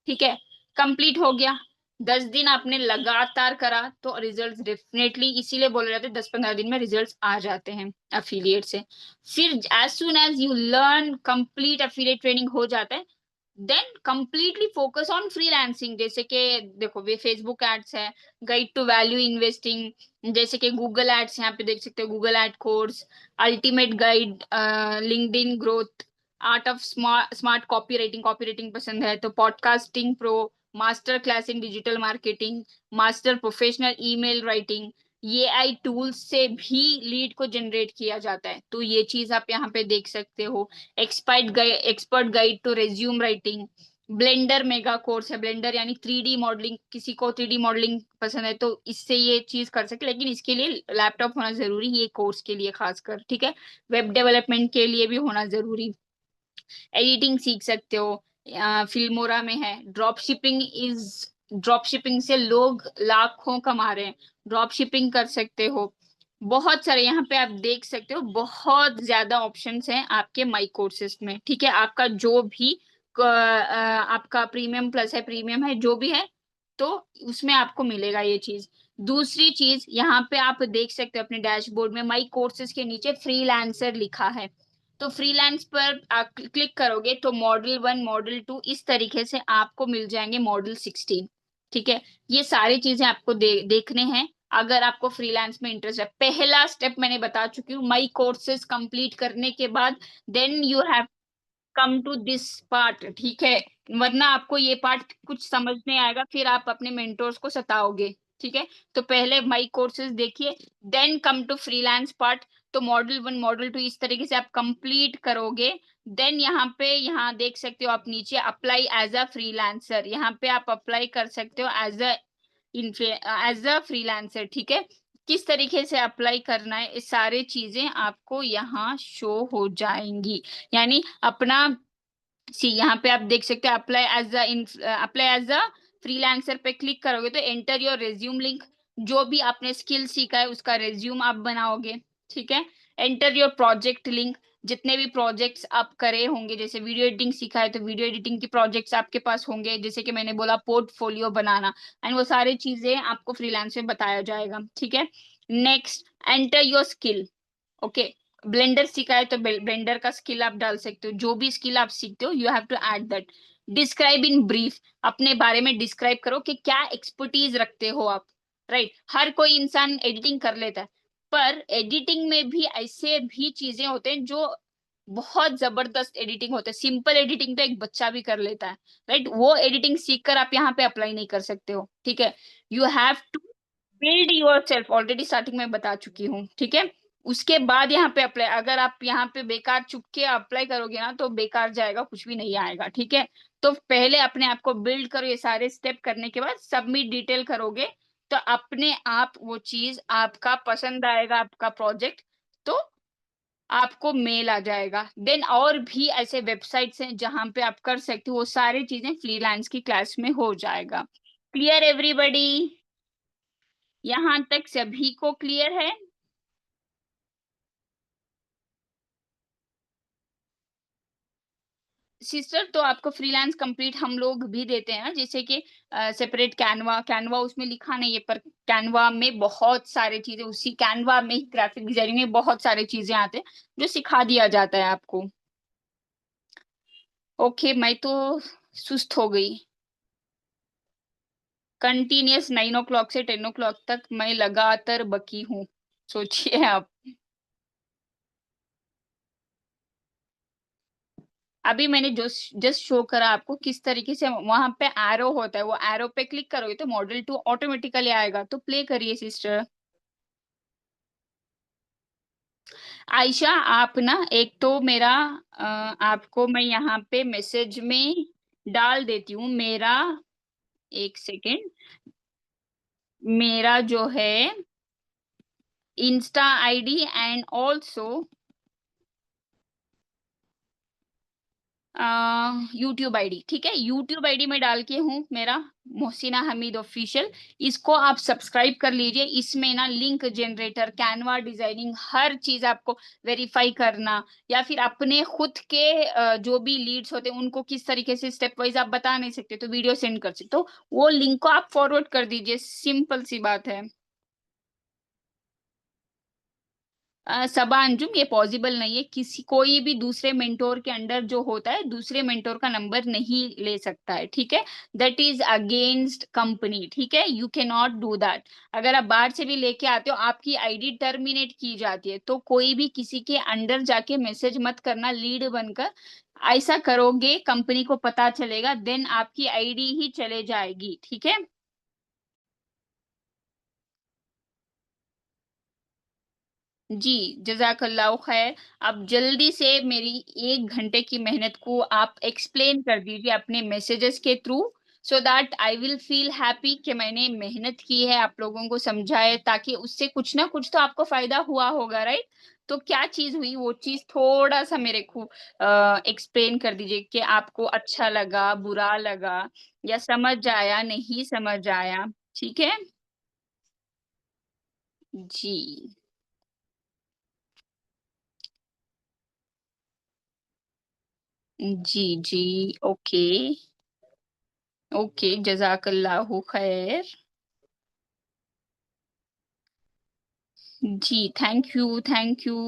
ठीक है? कंप्लीट हो गया, 10 दिन आपने लगातार करा तो रिज़ल्ट्स डेफिनिटली इसीलिए बोला जाता है 10-15 दिन में रिज़ल्ट्स आ जाते हैं एफिलिएट से। फिर as soon as you learn complete affiliate training हो जाता है, then completely focus on freelancing, जैसे कि देखो वे फेसबुक एड्स है, गाइड टू वैल्यू इन्वेस्टिंग, जैसे कि गूगल एड्स यहाँ पे देख सकते हो, Google ad course, ultimate guide, LinkedIn growth, art of smart copy writing पसंद है तो podcasting pro, master class in digital marketing, master professional email writing, ये आई टूल्स से भी लीड को जनरेट किया जाता है, तो ये चीज आप यहाँ पे देख सकते हो। Expert guide to resume writing, blender mega course है, ब्लेंडर यानी 3D मॉडलिंग, किसी को 3D मॉडलिंग पसंद है तो इससे ये चीज कर सकते, लेकिन इसके लिए लैपटॉप होना जरूरी, ये कोर्स के लिए खासकर, ठीक है? वेब डेवलपमेंट के लिए भी होना जरूरी, एडिटिंग सीख सकते हो, फिल्मोरा में है, ड्रॉप शिपिंग से लोग लाखों कमा रहे हैं, ड्रॉप शिपिंग कर सकते हो, बहुत सारे यहाँ पे आप देख सकते हो, बहुत ज्यादा ऑप्शंस हैं आपके माई कोर्सेज में, ठीक है? आपका जो भी आपका प्रीमियम प्लस है, प्रीमियम है, जो भी है, तो उसमें आपको मिलेगा ये चीज। दूसरी चीज, यहाँ पे आप देख सकते हो अपने डैशबोर्ड में माई कोर्सेज के नीचे फ्रीलांसर लिखा है। तो फ्रीलांस पर आप क्लिक करोगे तो मॉडल 1 मॉडल 2 इस तरीके से आपको मिल जाएंगे मॉडल 16। ठीक है, ये सारी चीजें आपको देखने हैं अगर आपको फ्रीलांस में इंटरेस्ट है। पहला स्टेप मैंने बता चुकी हूँ, माई कोर्सेज कंप्लीट करने के बाद then you have come to this part. ठीक है, वरना आपको ये पार्ट कुछ समझ नहीं आएगा, फिर आप अपने मेंटोर्स को सताओगे। ठीक है, तो पहले माई कोर्सेज देखिए, then come to freelance part. तो मॉडल 1 मॉडल 2 इस तरीके से आप कंप्लीट करोगे। देन यहाँ पे, यहाँ देख सकते हो आप नीचे अप्लाई एज अ फ्रीलांसर, यहाँ पे आप अप्लाई कर सकते हो एज अ फ्रीलांसर। ठीक है, किस तरीके से अप्लाई करना है ये सारी चीजें आपको यहाँ शो हो जाएंगी। यानी अपना यहाँ पे आप देख सकते हैं अप्लाई एज अ फ्रीलांसर पे क्लिक करोगे तो एंटर योर रेज्यूम लिंक, जो भी आपने स्किल सीखा है उसका रेज्यूम आप बनाओगे। ठीक है, एंटर योर प्रोजेक्ट लिंक, जितने भी प्रोजेक्ट्स आप करे होंगे, जैसे वीडियो एडिटिंग सीखा है तो वीडियो एडिटिंग के प्रोजेक्ट्स आपके पास होंगे, जैसे कि मैंने बोला पोर्टफोलियो बनाना, एंड वो सारी चीजें आपको फ्रीलांस में बताया जाएगा। ठीक है, next, enter your skill. Okay, blender सीखा है तो ब्लेंडर का स्किल आप डाल सकते हो, जो भी स्किल आप सीखते हो you have to add that. Describe in brief, अपने बारे में डिस्क्राइब करो कि क्या एक्सपर्टीज रखते हो आप। राइट, हर कोई इंसान एडिटिंग कर लेता है, पर एडिटिंग में भी ऐसे भी चीजें होते हैं जो बहुत जबरदस्त एडिटिंग होते हैं। सिंपल एडिटिंग तो एक बच्चा भी कर लेता है। राइट, वो एडिटिंग सीख कर आप यहाँ पे अप्लाई नहीं कर सकते हो। ठीक है, you have to build yourself, already starting में बता चुकी हूँ। ठीक है, उसके बाद यहाँ पे अप्लाई, अगर आप यहाँ पे बेकार चुप के अप्लाई करोगे ना तो बेकार जाएगा, कुछ भी नहीं आएगा। ठीक है, तो पहले अपने आप को बिल्ड करो, ये सारे स्टेप करने के बाद सबमिट डिटेल करोगे तो अपने आप वो चीज आपका पसंद आएगा, आपका प्रोजेक्ट, तो आपको मेल आ जाएगा। देन और भी ऐसे वेबसाइट्स हैं जहां पे आप कर सकते हो, वो सारी चीजें फ्रीलांस की क्लास में हो जाएगा। Clear everybody? यहाँ तक सभी को क्लियर है? सिस्टर, तो आपको फ्रीलांस कंप्लीट हम लोग भी देते हैं, जैसे कि सेपरेट कैनवा, कैनवा उसमें लिखा नहीं है, पर कैनवा में बहुत सारे चीजें, उसी कैनवा में ग्राफिक डिजाइनिंग में बहुत सारे चीजें आते हैं जो सिखा दिया जाता है आपको। ओके, मैं तो सुस्त हो गई। कंटिन्यूअस 9 o'clock से 10 o'clock तक मैं लगातार बकी हूँ, सोचिए आप। अभी मैंने जो जस्ट शो करा आपको किस तरीके से, वहां पे एरो होता है, वो एरो पे क्लिक करोगे तो मॉडल 2 ऑटोमेटिकली आएगा। तो प्ले करिए सिस्टर। आयशा, आप ना एक तो मेरा आपको मैं यहाँ पे मैसेज में डाल देती हूँ मेरा, एक सेकेंड, मेरा जो है Insta ID and also YouTube ID. ठीक है, यूट्यूब आईडी में डाल के हूँ मेरा, मोहसिना हमीद ऑफिशियल। इसको आप सब्सक्राइब कर लीजिए। इसमें ना लिंक जनरेटर, कैनवा डिजाइनिंग, हर चीज आपको वेरीफाई करना, या फिर अपने खुद के जो भी लीड्स होते हैं उनको किस तरीके से स्टेप वाइज आप बता नहीं सकते तो वीडियो सेंड कर सकते हो, वो लिंक को आप फॉरवर्ड कर दीजिए, सिंपल सी बात है। सबा अंजुम, ये पॉसिबल नहीं है, किसी कोई भी दूसरे मेंटोर के अंडर जो होता है दूसरे मेंटोर का नंबर नहीं ले सकता है। ठीक है, दैट इज अगेंस्ट कंपनी। ठीक है, you can not do that. अगर आप बाहर से भी लेके आते हो, आपकी आईडी टर्मिनेट की जाती है, तो कोई भी किसी के अंडर जाके मैसेज मत करना लीड बनकर। ऐसा करोगे कंपनी को पता चलेगा, देन आपकी आईडी ही चले जाएगी। ठीक है, जी, जजाकल्लाह खैर। अब जल्दी से मेरी 1 घंटे की मेहनत को आप एक्सप्लेन कर दीजिए अपने मैसेजेस के through, so that I will feel happy कि मैंने मेहनत की है, आप लोगों को समझाए, ताकि उससे कुछ ना कुछ तो आपको फायदा हुआ होगा। राइट, तो क्या चीज हुई वो चीज थोड़ा सा मेरे को एक्सप्लेन कर दीजिए कि आपको अच्छा लगा, बुरा लगा, या समझ आया, नहीं समझ आया। ठीक है, जी, जी, जी, ओके। ओके, जज़ाकल्लाहु खैर। जी, थैंक यू, थैंक यू।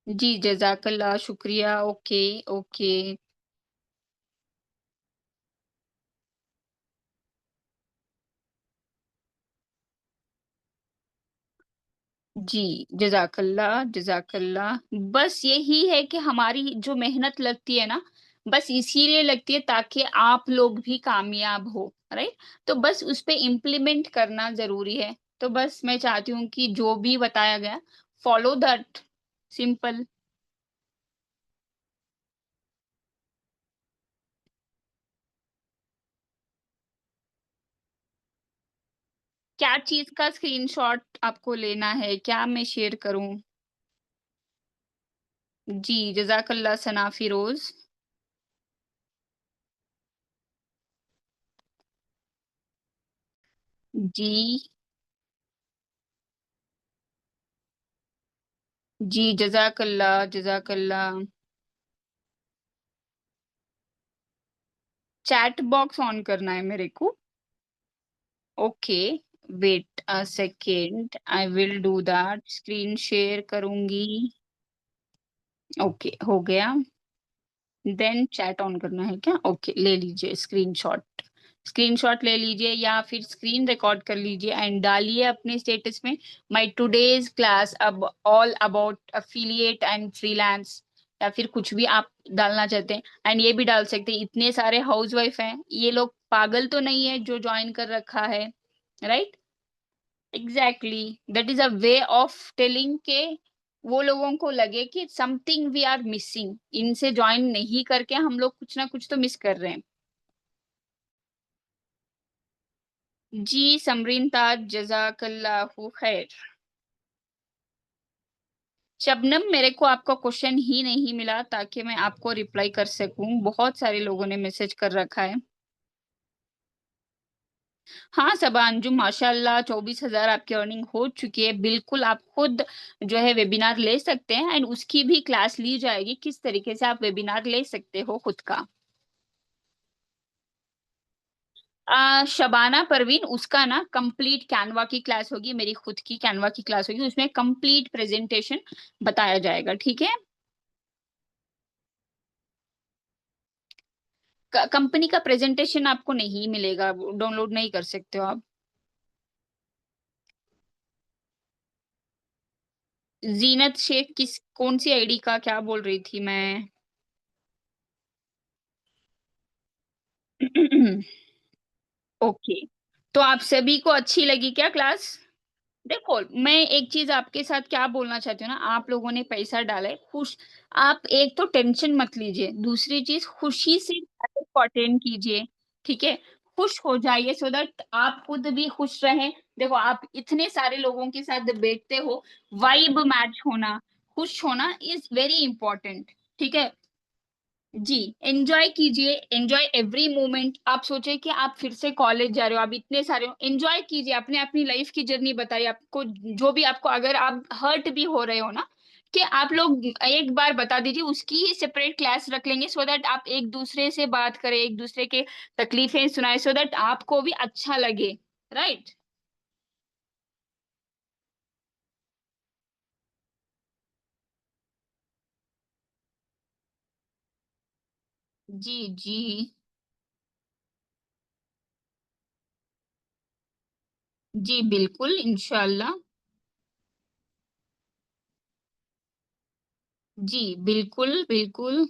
जी, जज़ाकल्लाह, शुक्रिया, ओके, ओके। जी, जज़ाकल्लाह, जज़ाकल्लाह। बस यही है कि हमारी जो मेहनत लगती है ना, बस इसीलिए लगती है ताकि आप लोग भी कामयाब हो, राइट? तो बस उस पे इम्प्लीमेंट करना ज़रूरी है। तो बस मैं चाहती हूँ कि जो भी बताया गया, फॉलो दैट, सिंपल। क्या चीज़ का स्क्रीनशॉट आपको लेना है? क्या मैं शेयर करूँ? जी, जज़ाकल्लाह सना फ़िरोज़। जी, जी, जज़ाकल्लाह, जज़ाकल्लाह। चैट बॉक्स ऑन करना है मेरे को? Okay, wait a second, I will do that, screen share करूँगी। ओके, हो गया। देन चैट ऑन करना है क्या? ओके, ले लीजिए स्क्रीनशॉट। स्क्रीनशॉट ले लीजिए या फिर स्क्रीन रिकॉर्ड कर लीजिए एंड डालिए अपने स्टेटस में, माय टुडेज़ क्लास अब all about affiliate and freelance, या फिर कुछ भी आप डालना चाहते हैं। एंड ये भी डाल सकते हैं, इतने सारे हाउसवाइफ हैं, ये लोग पागल तो नहीं है जो जॉइन कर रखा है, right? Exactly, that is a way of telling के वो लोगों को लगे कि समथिंग वी आर मिसिंग, इनसे जॉइन नहीं करके हम लोग कुछ ना कुछ तो मिस कर रहे हैं। जी, समरीन ताज, जज़ाकल्लाहु खैर। शबनम, मेरे को आपका क्वेश्चन ही नहीं मिला ताकि मैं आपको रिप्लाई कर सकूँ, बहुत सारे लोगों ने मैसेज कर रखा है। हाँ, सबा अंजुम, माशाअल्लाह 24,000 आपकी अर्निंग हो चुकी है। बिल्कुल, आप खुद जो है वेबिनार ले सकते हैं एंड उसकी भी क्लास ली जाएगी, किस तरीके से आप वेबिनार ले सकते हो खुद का। शबाना परवीन, उसका ना कंप्लीट कैनवा की क्लास होगी, मेरी खुद की कैनवा की क्लास होगी, उसमें कंप्लीट प्रेज़ेंटेशन बताया जाएगा, ठीक है? कंपनी का प्रेज़ेंटेशन आपको नहीं मिलेगा, वो डाउनलोड नहीं कर सकते हो आप। ज़ीनत शेख किस कौन-सी आईडी का क्या बोल रही थी मैं? ओके, तो आप सभी को अच्छी लगी क्या क्लास? देखो, मैं एक चीज़ आपके साथ क्या बोलना चाहती हूँ ना, आप लोगों ने पैसा डाला है, खुश आप एक तो टेंशन मत लीजिए, दूसरी चीज़ खुशी से लाइफ़ को अटेंड कीजिए, ठीक है? खुश हो जाइए सो दैट आप खुद भी खुश रहें। देखो, आप इतने सारे लोगों के साथ बैठते हो, वाइब मैच होना, खुश होना इज़ वेरी इम्पोर्टेंट, ठीक है? जी, एन्जॉय कीजिए, एन्जॉय एवरी मोमेंट। आप सोचिए कि आप फिर से कॉलेज जा रहे हो, आप इतने सारे हो, एन्जॉय कीजिए, अपने अपनी लाइफ़ की जर्नी बताइए आपको जो भी आपको अगर आप हर्ट भी हो रहे हो ना, कि आप लोग एक बार बता दीजिए, उसकी ही सेपरेट क्लास रख लेंगे सो दैट आप एक-दूसरे से बात करें, एक-दूसरे के तकलीफ़ें सुनाएँ सो दैट आपको भी अच्छा लगे, राइट? जी, जी। जी, बिल्कुल, इंशाअल्लाह। जी, बिल्कुल, बिल्कुल।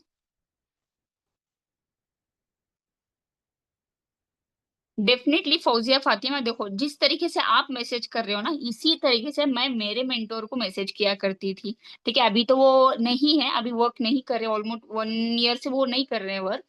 डेफ़िनेटली फ़ौज़िया फ़ातिमा, देखो, जिस तरीके से आप मैसेज कर रहे हो ना, इसी तरीके से मैं मेरे मेंटर को मैसेज किया करती थी, ठीक है? अभी तो वो नहीं है, अभी वर्क नहीं कर रहे, ऑलमोस्ट 1 ईयर से वो नहीं कर रहे हैं वर्क।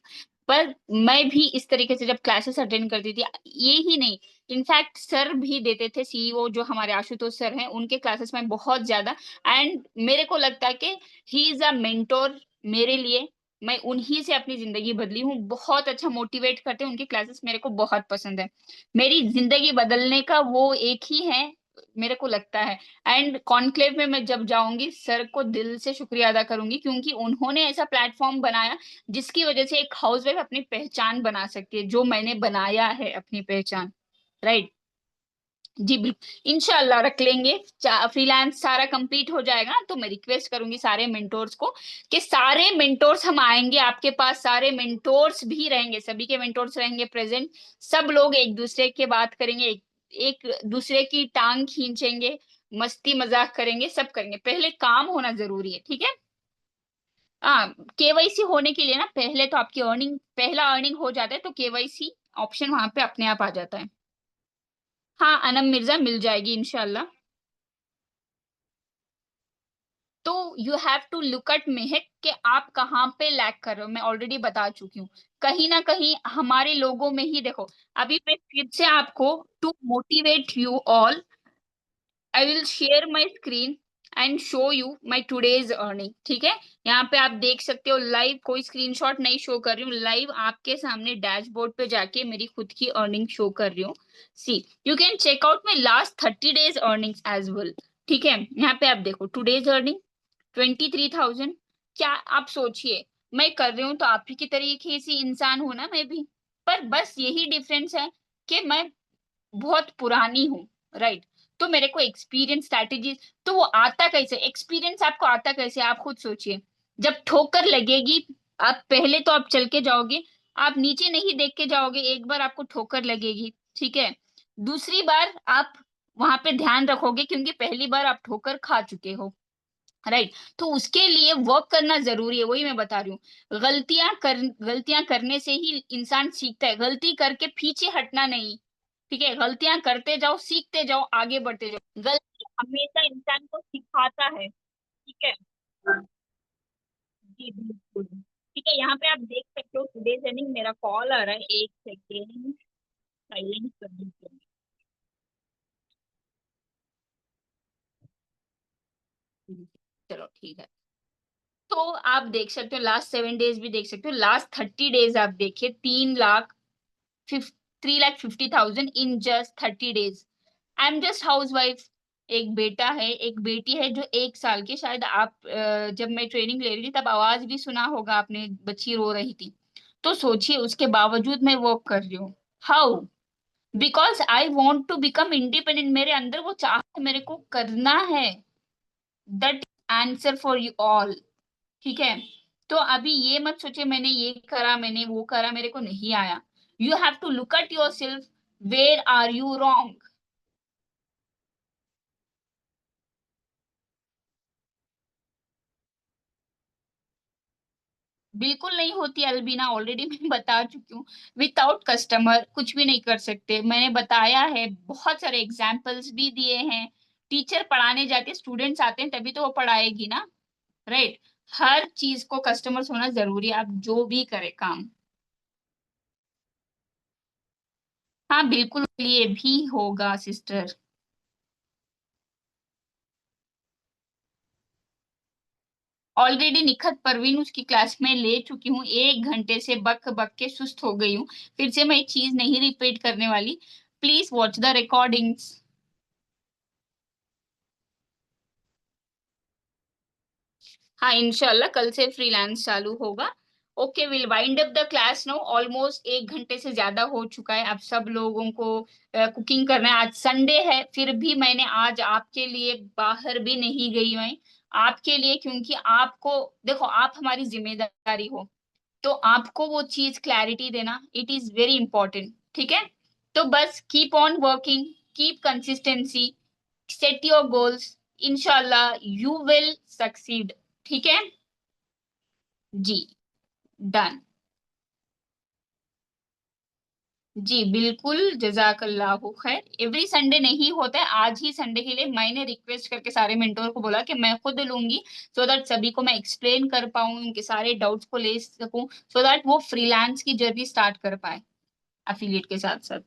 पर मैं भी इस तरीके से जब क्लासेस अटेंड करती थी, ये ही नहीं, इनफैक्ट सर भी देते थे, सीईओ जो हमारे आशुतोष सर हैं, उनके क्लासेस में बहुत ज़्यादा। एंड मेरे को लगता है कि ही इज़ अ मेंटर मेरे लिए। मैं उन्हीं से अपनी ज़िंदगी बदली हूँ, बहुत अच्छा मोटिवेट करते हैं, उनकी क्लासेस मेरे को बहुत पसंद है। मेरी ज़िंदगी बदलने का वो एक ही है, मेरे को लगता है। एंड कॉन्क्लेव में मैं जब जाऊंगी, सर को दिल से शुक्रिया अदा करूंगी, क्योंकि उन्होंने ऐसा प्लेटफॉर्म बनाया जिसकी वजह से एक हाउसवाइफ अपनी पहचान बना सकती है, जो मैंने बनाया है अपनी पहचान। राइट। जी बिल्कुल, इंशाल्लाह रख लेंगे। फ्रीलांस सारा कंप्लीट हो जाएगा ना, तो मैं रिक्वेस्ट करूंगी सारे मेंटोर्स को कि सारे मेंटोर्स हम आएंगे आपके पास, सारे मेंटोर्स भी रहेंगे, सभी के मेंटोर्स रहेंगे प्रेजेंट। सब लोग एक दूसरे के बात करेंगे, एक दूसरे की टांग खींचेंगे, मस्ती मजाक करेंगे, सब करेंगे। पहले काम होना जरूरी है, ठीक है। हाँ, केवाईसी होने के लिए ना, पहले तो आपकी अर्निंग, पहला अर्निंग हो जाता है तो केवाईसी ऑप्शन वहां पे अपने आप आ जाता है। हाँ, अनम मिर्जा मिल जाएगी इंशाल्लाह। तो you have to look at Mahak कि आप कहाँ पे लैक कर रहे हो। मैं ऑलरेडी बता चुकी हूँ, कहीं ना कहीं हमारे लोगों में ही देखो। अभी मैं फिर से आपको, to motivate you all, I will share my screen and show you my today's earning, ठीक है। यहाँ पे आप देख सकते हो लाइव, कोई स्क्रीनशॉट नहीं शो कर रही हूँ, लाइव आपके सामने डैशबोर्ड पे जाके मेरी खुद की अर्निंग शो कर रही हूँ। See, you can check out my last 30 days earnings as well. ठीक है, यहाँ पे आप देखो टूडेज अर्निंग 23,000। क्या आप सोचिए, मैं कर रही हूँ तो आप ही की तरीके से इंसान हूं ना मैं भी, पर बस यही डिफरेंस है कि मैं बहुत पुरानी हूँ। राइट। तो मेरे को एक्सपीरियंस स्ट्रैटेजी, तो वो आता कैसे, एक्सपीरियंस आपको आता कैसे, आप खुद सोचिए। जब ठोकर लगेगी, आप पहले तो आप चल के जाओगे, आप नीचे नहीं देख के जाओगे, एक बार आपको ठोकर लगेगी, ठीक है। दूसरी बार आप वहां पे ध्यान रखोगे, क्योंकि पहली बार आप ठोकर खा चुके हो। राइट। तो उसके लिए वर्क करना जरूरी है, वही मैं बता रही हूँ। गलतियां करने से ही इंसान सीखता है, गलती करके पीछे हटना नहीं। ठीक है, गलतियां करते जाओ, सीखते जाओ, आगे बढ़ते जाओ। गलती हमेशा इंसान को सिखाता है, ठीक है। जी बिल्कुल। ठीक है, यहाँ पे आप देख सकते हो टुडे रनिंग, मेरा कॉल आ रहा है, एक सेकेंड साइलेंट कर दीजिए। चलो ठीक है। तो आप देख सकते हो लास्ट 7 days भी देख सकते हो, लास्ट 30 days आप देखिए, 3,50,000 in just 30 days। I am just house wife. एक बेटा है, एक बेटी है जो 1 साल की, शायद आप जब मैं ट्रेनिंग ले रही थी तब आवाज भी सुना होगा आपने, बच्ची रो रही थी। तो सोचिए, उसके बावजूद मैं वर्क कर रही हूँ। How? Because I want to become independent, मेरे अंदर वो चाह है, मेरे को करना है। That answer for you all. ठीक है। तो अभी ये मत सोचे मैंने ये करा, मैंने वो करा, मेरे को नहीं आया। You have to look at yourself, where are you wrong. बिल्कुल नहीं होती अल्बीना, ऑलरेडी मैं बता चुकी हूँ। विदाउट कस्टमर कुछ भी नहीं कर सकते, मैंने बताया है, बहुत सारे एग्जाम्पल्स भी दिए हैं। टीचर पढ़ाने जाते, स्टूडेंट्स आते हैं तभी तो वो पढ़ाएगी ना। राइट। हर चीज को कस्टमर्स होना जरूरी है, आप जो भी करे काम। हाँ बिल्कुल, ये भी होगा सिस्टर। ऑलरेडी निखत परवीन उसकी क्लास में ले चुकी हूँ, 1 घंटे से बक बक के सुस्त हो गई हूँ। फिर से मैं ये चीज नहीं रिपीट करने वाली। Please watch the recordings. हाँ इंशाल्लाह कल से फ्रीलांस चालू होगा। Okay, will wind up the class no, almost 1 घंटे से ज्यादा हो चुका है, अब सब लोगों को कुकिंग करना है। आज संडे है, फिर भी मैंने आज आपके लिए बाहर भी नहीं गई मैं, आपके लिए, क्योंकि आपको, देखो आप हमारी जिम्मेदारी हो, तो आपको वो चीज क्लैरिटी देना, इट इज वेरी इंपॉर्टेंट। ठीक है। तो बस keep on working, keep consistency, set your goals, इंशाल्लाह यू विल सक्सीड। ठीक है। जी, डन। जी बिल्कुल, जजाकल्लाहु खैर। एवरी संडे नहीं होता है, आज ही संडे के लिए मैंने रिक्वेस्ट करके सारे मेंटोर को बोला कि मैं खुद लूंगी, सो दैट सभी को मैं एक्सप्लेन कर पाऊँ, उनके सारे डाउट्स को ले सकूं, सो दैट वो फ्रीलांस की जर्नी स्टार्ट कर पाए अफिलिएट के साथ साथ।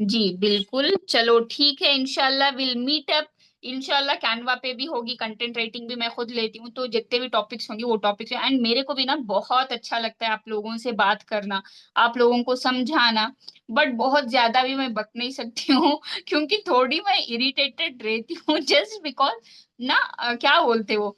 जी बिल्कुल, चलो ठीक है, इंशाल्लाह विल मीट अप इंशाल्लाह कैनवा पे भी होगी, कंटेंट राइटिंग भी मैं खुद लेती हूँ, तो जितने भी टॉपिक्स होंगे वो टॉपिक्स। एंड मेरे को भी ना बहुत अच्छा लगता है आप लोगों से बात करना, आप लोगों को समझाना। बट बहुत ज्यादा भी मैं बक नहीं सकती हूँ क्योंकि थोड़ी मैं इरिटेटेड रहती हूँ जस्ट बिकॉज ना क्या बोलते वो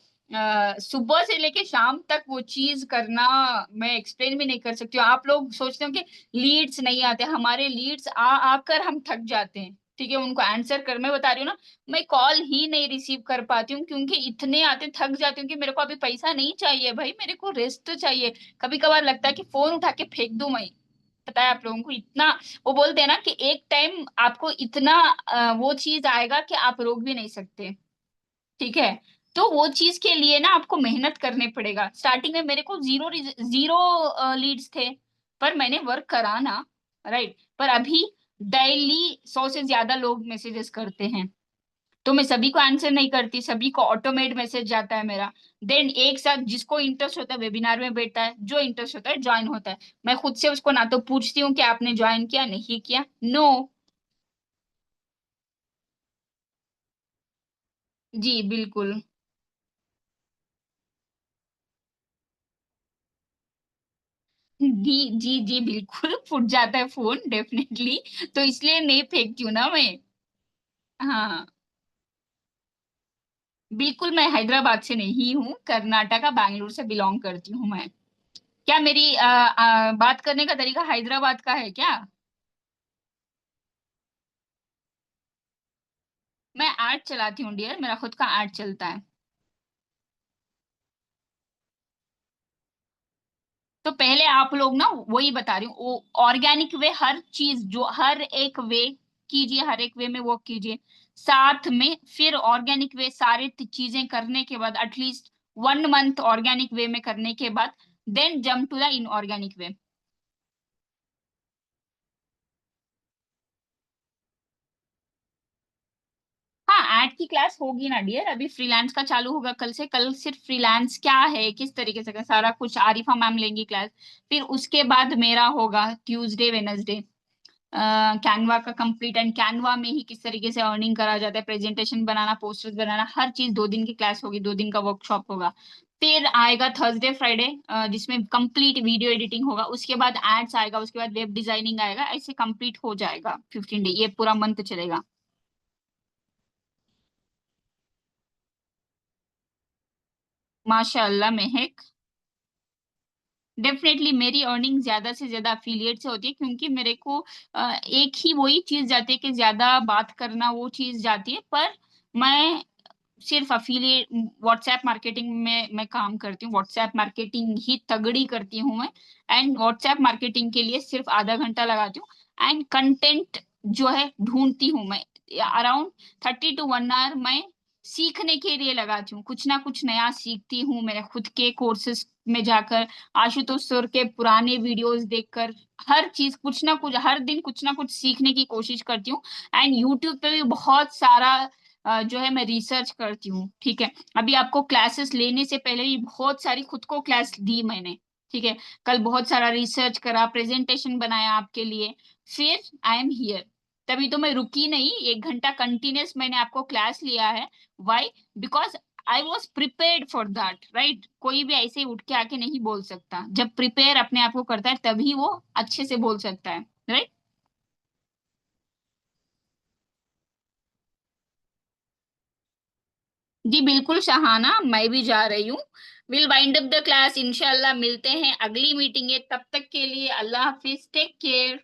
सुबह से लेके शाम तक वो चीज करना मैं एक्सप्लेन भी नहीं कर सकती हूँ। आप लोग सोचते हो कि लीड्स नहीं आते, हमारे लीड्स आ आकर हम थक जाते हैं, ठीक है, उनको आंसर कर, मैं बता रही हूँ ना, मैं कॉल ही नहीं रिसीव कर पाती हूँ क्योंकि इतने आते, थक जाती हूँ कि मेरे को अभी पैसा नहीं चाहिए भाई, मेरे को रेस्ट तो चाहिए। कभी कभार लगता है कि फोन उठा के फेंक दूं मैं। पता है आप लोगों को इतना, वो बोलते हैं ना कि एक टाइम आपको इतना वो चीज आएगा कि आप रोक भी नहीं सकते, ठीक है। तो वो चीज के लिए ना आपको मेहनत करने पड़ेगा। स्टार्टिंग में मेरे को जीरो लीड्स थे, पर मैंने वर्क करा ना, राइट। पर अभी डेली 100 से ज्यादा लोग मैसेजेस करते हैं, तो मैं सभी को आंसर नहीं करती, सभी को ऑटोमेट मैसेज जाता है मेरा। देन एक साथ जिसको इंटरेस्ट होता है वेबिनार में बैठता है, जो इंटरेस्ट होता है ज्वाइन होता है। मैं खुद से उसको ना तो पूछती हूँ कि आपने ज्वाइन किया नहीं किया, नो। जी बिल्कुल। जी जी जी बिल्कुल फूट जाता है फोन डेफिनेटली, तो इसलिए नहीं फेंकती हूँ ना मैं। हाँ बिल्कुल, मैं हैदराबाद से नहीं हूँ, कर्नाटका बैंगलोर से बिलोंग करती हूँ मैं। क्या मेरी बात करने का तरीका हैदराबाद का है क्या? मैं आर्ट चलाती हूँ डियर, मेरा खुद का आर्ट चलता है। तो पहले आप लोग ना, वही बता रही हूँ, ऑर्गेनिक वे, हर चीज जो हर एक वे कीजिए, हर एक वे में वो कीजिए साथ में। फिर ऑर्गेनिक वे सारे चीजें करने के बाद, एटलीस्ट 1 मंथ ऑर्गेनिक वे में करने के बाद, then jump to the inorganic way. हाँ ऐड की क्लास होगी ना डियर, अभी फ्रीलांस का चालू होगा कल से। कल सिर्फ फ्रीलांस क्या है, किस तरीके से सारा कुछ आरिफा मैम लेंगी क्लास। फिर उसके बाद मेरा होगा ट्यूसडे वेनसडे कैनवा का कंप्लीट, एंड कैनवा में ही किस तरीके से अर्निंग करा जाता है, प्रेजेंटेशन बनाना, पोस्टर्स बनाना, हर चीज 2 दिन की क्लास होगी, 2 दिन का वर्कशॉप होगा। फिर आएगा थर्सडे फ्राइडे जिसमें कंप्लीट वीडियो एडिटिंग होगा, उसके बाद एड्स आएगा, उसके बाद वेब डिजाइनिंग आएगा, ऐसे कंप्लीट हो जाएगा 15 डे, ये पूरा मंथ चलेगा। माशाल्लाह महक। डेफिनेटली मेरी अर्निंग ज्यादा से ज्यादा अफिलिएट से होती है, क्योंकि मेरे को एक ही वही चीज जाती है कि ज्यादा बात करना, वो चीज जाती है। पर मैं सिर्फ अफिलिएट व्हाट्सएप मार्केटिंग में मैं काम करती हूँ, व्हाट्सएप मार्केटिंग ही तगड़ी करती हूँ मैं। एंड व्हाट्सएप मार्केटिंग के लिए सिर्फ आधा घंटा लगाती हूँ, एंड कंटेंट जो है ढूंढती हूँ मैं, अराउंड 30 to 1 hour मैं सीखने के लिए लगाती हूँ, कुछ ना कुछ नया सीखती हूँ मेरे खुद के कोर्सेज में जाकर, आशुतोष सर के पुराने वीडियोस देखकर, हर चीज कुछ ना कुछ, हर दिन कुछ ना कुछ सीखने की कोशिश करती हूँ। एंड यूट्यूब पे भी बहुत सारा जो है मैं रिसर्च करती हूँ, ठीक है। अभी आपको क्लासेस लेने से पहले भी बहुत सारी खुद को क्लास दी मैंने, ठीक है। कल बहुत सारा रिसर्च करा, प्रेजेंटेशन बनाया आपके लिए, फिर आई एम हियर। तभी तो मैं रुकी नहीं, 1 घंटा कंटिन्यूस मैंने आपको क्लास लिया है। Why? Because I was prepared for that, right. कोई भी ऐसे ही उठ के आके नहीं बोल सकता, जब प्रिपेयर अपने आप को करता है तभी वो अच्छे से बोल सकता है, राइट। जी बिल्कुल शहाना, मैं भी जा रही हूँ। Will wind up the class, इंशाल्लाह मिलते हैं, अगली मीटिंग है, तब तक के लिए अल्लाह हाफिज, टेक केयर।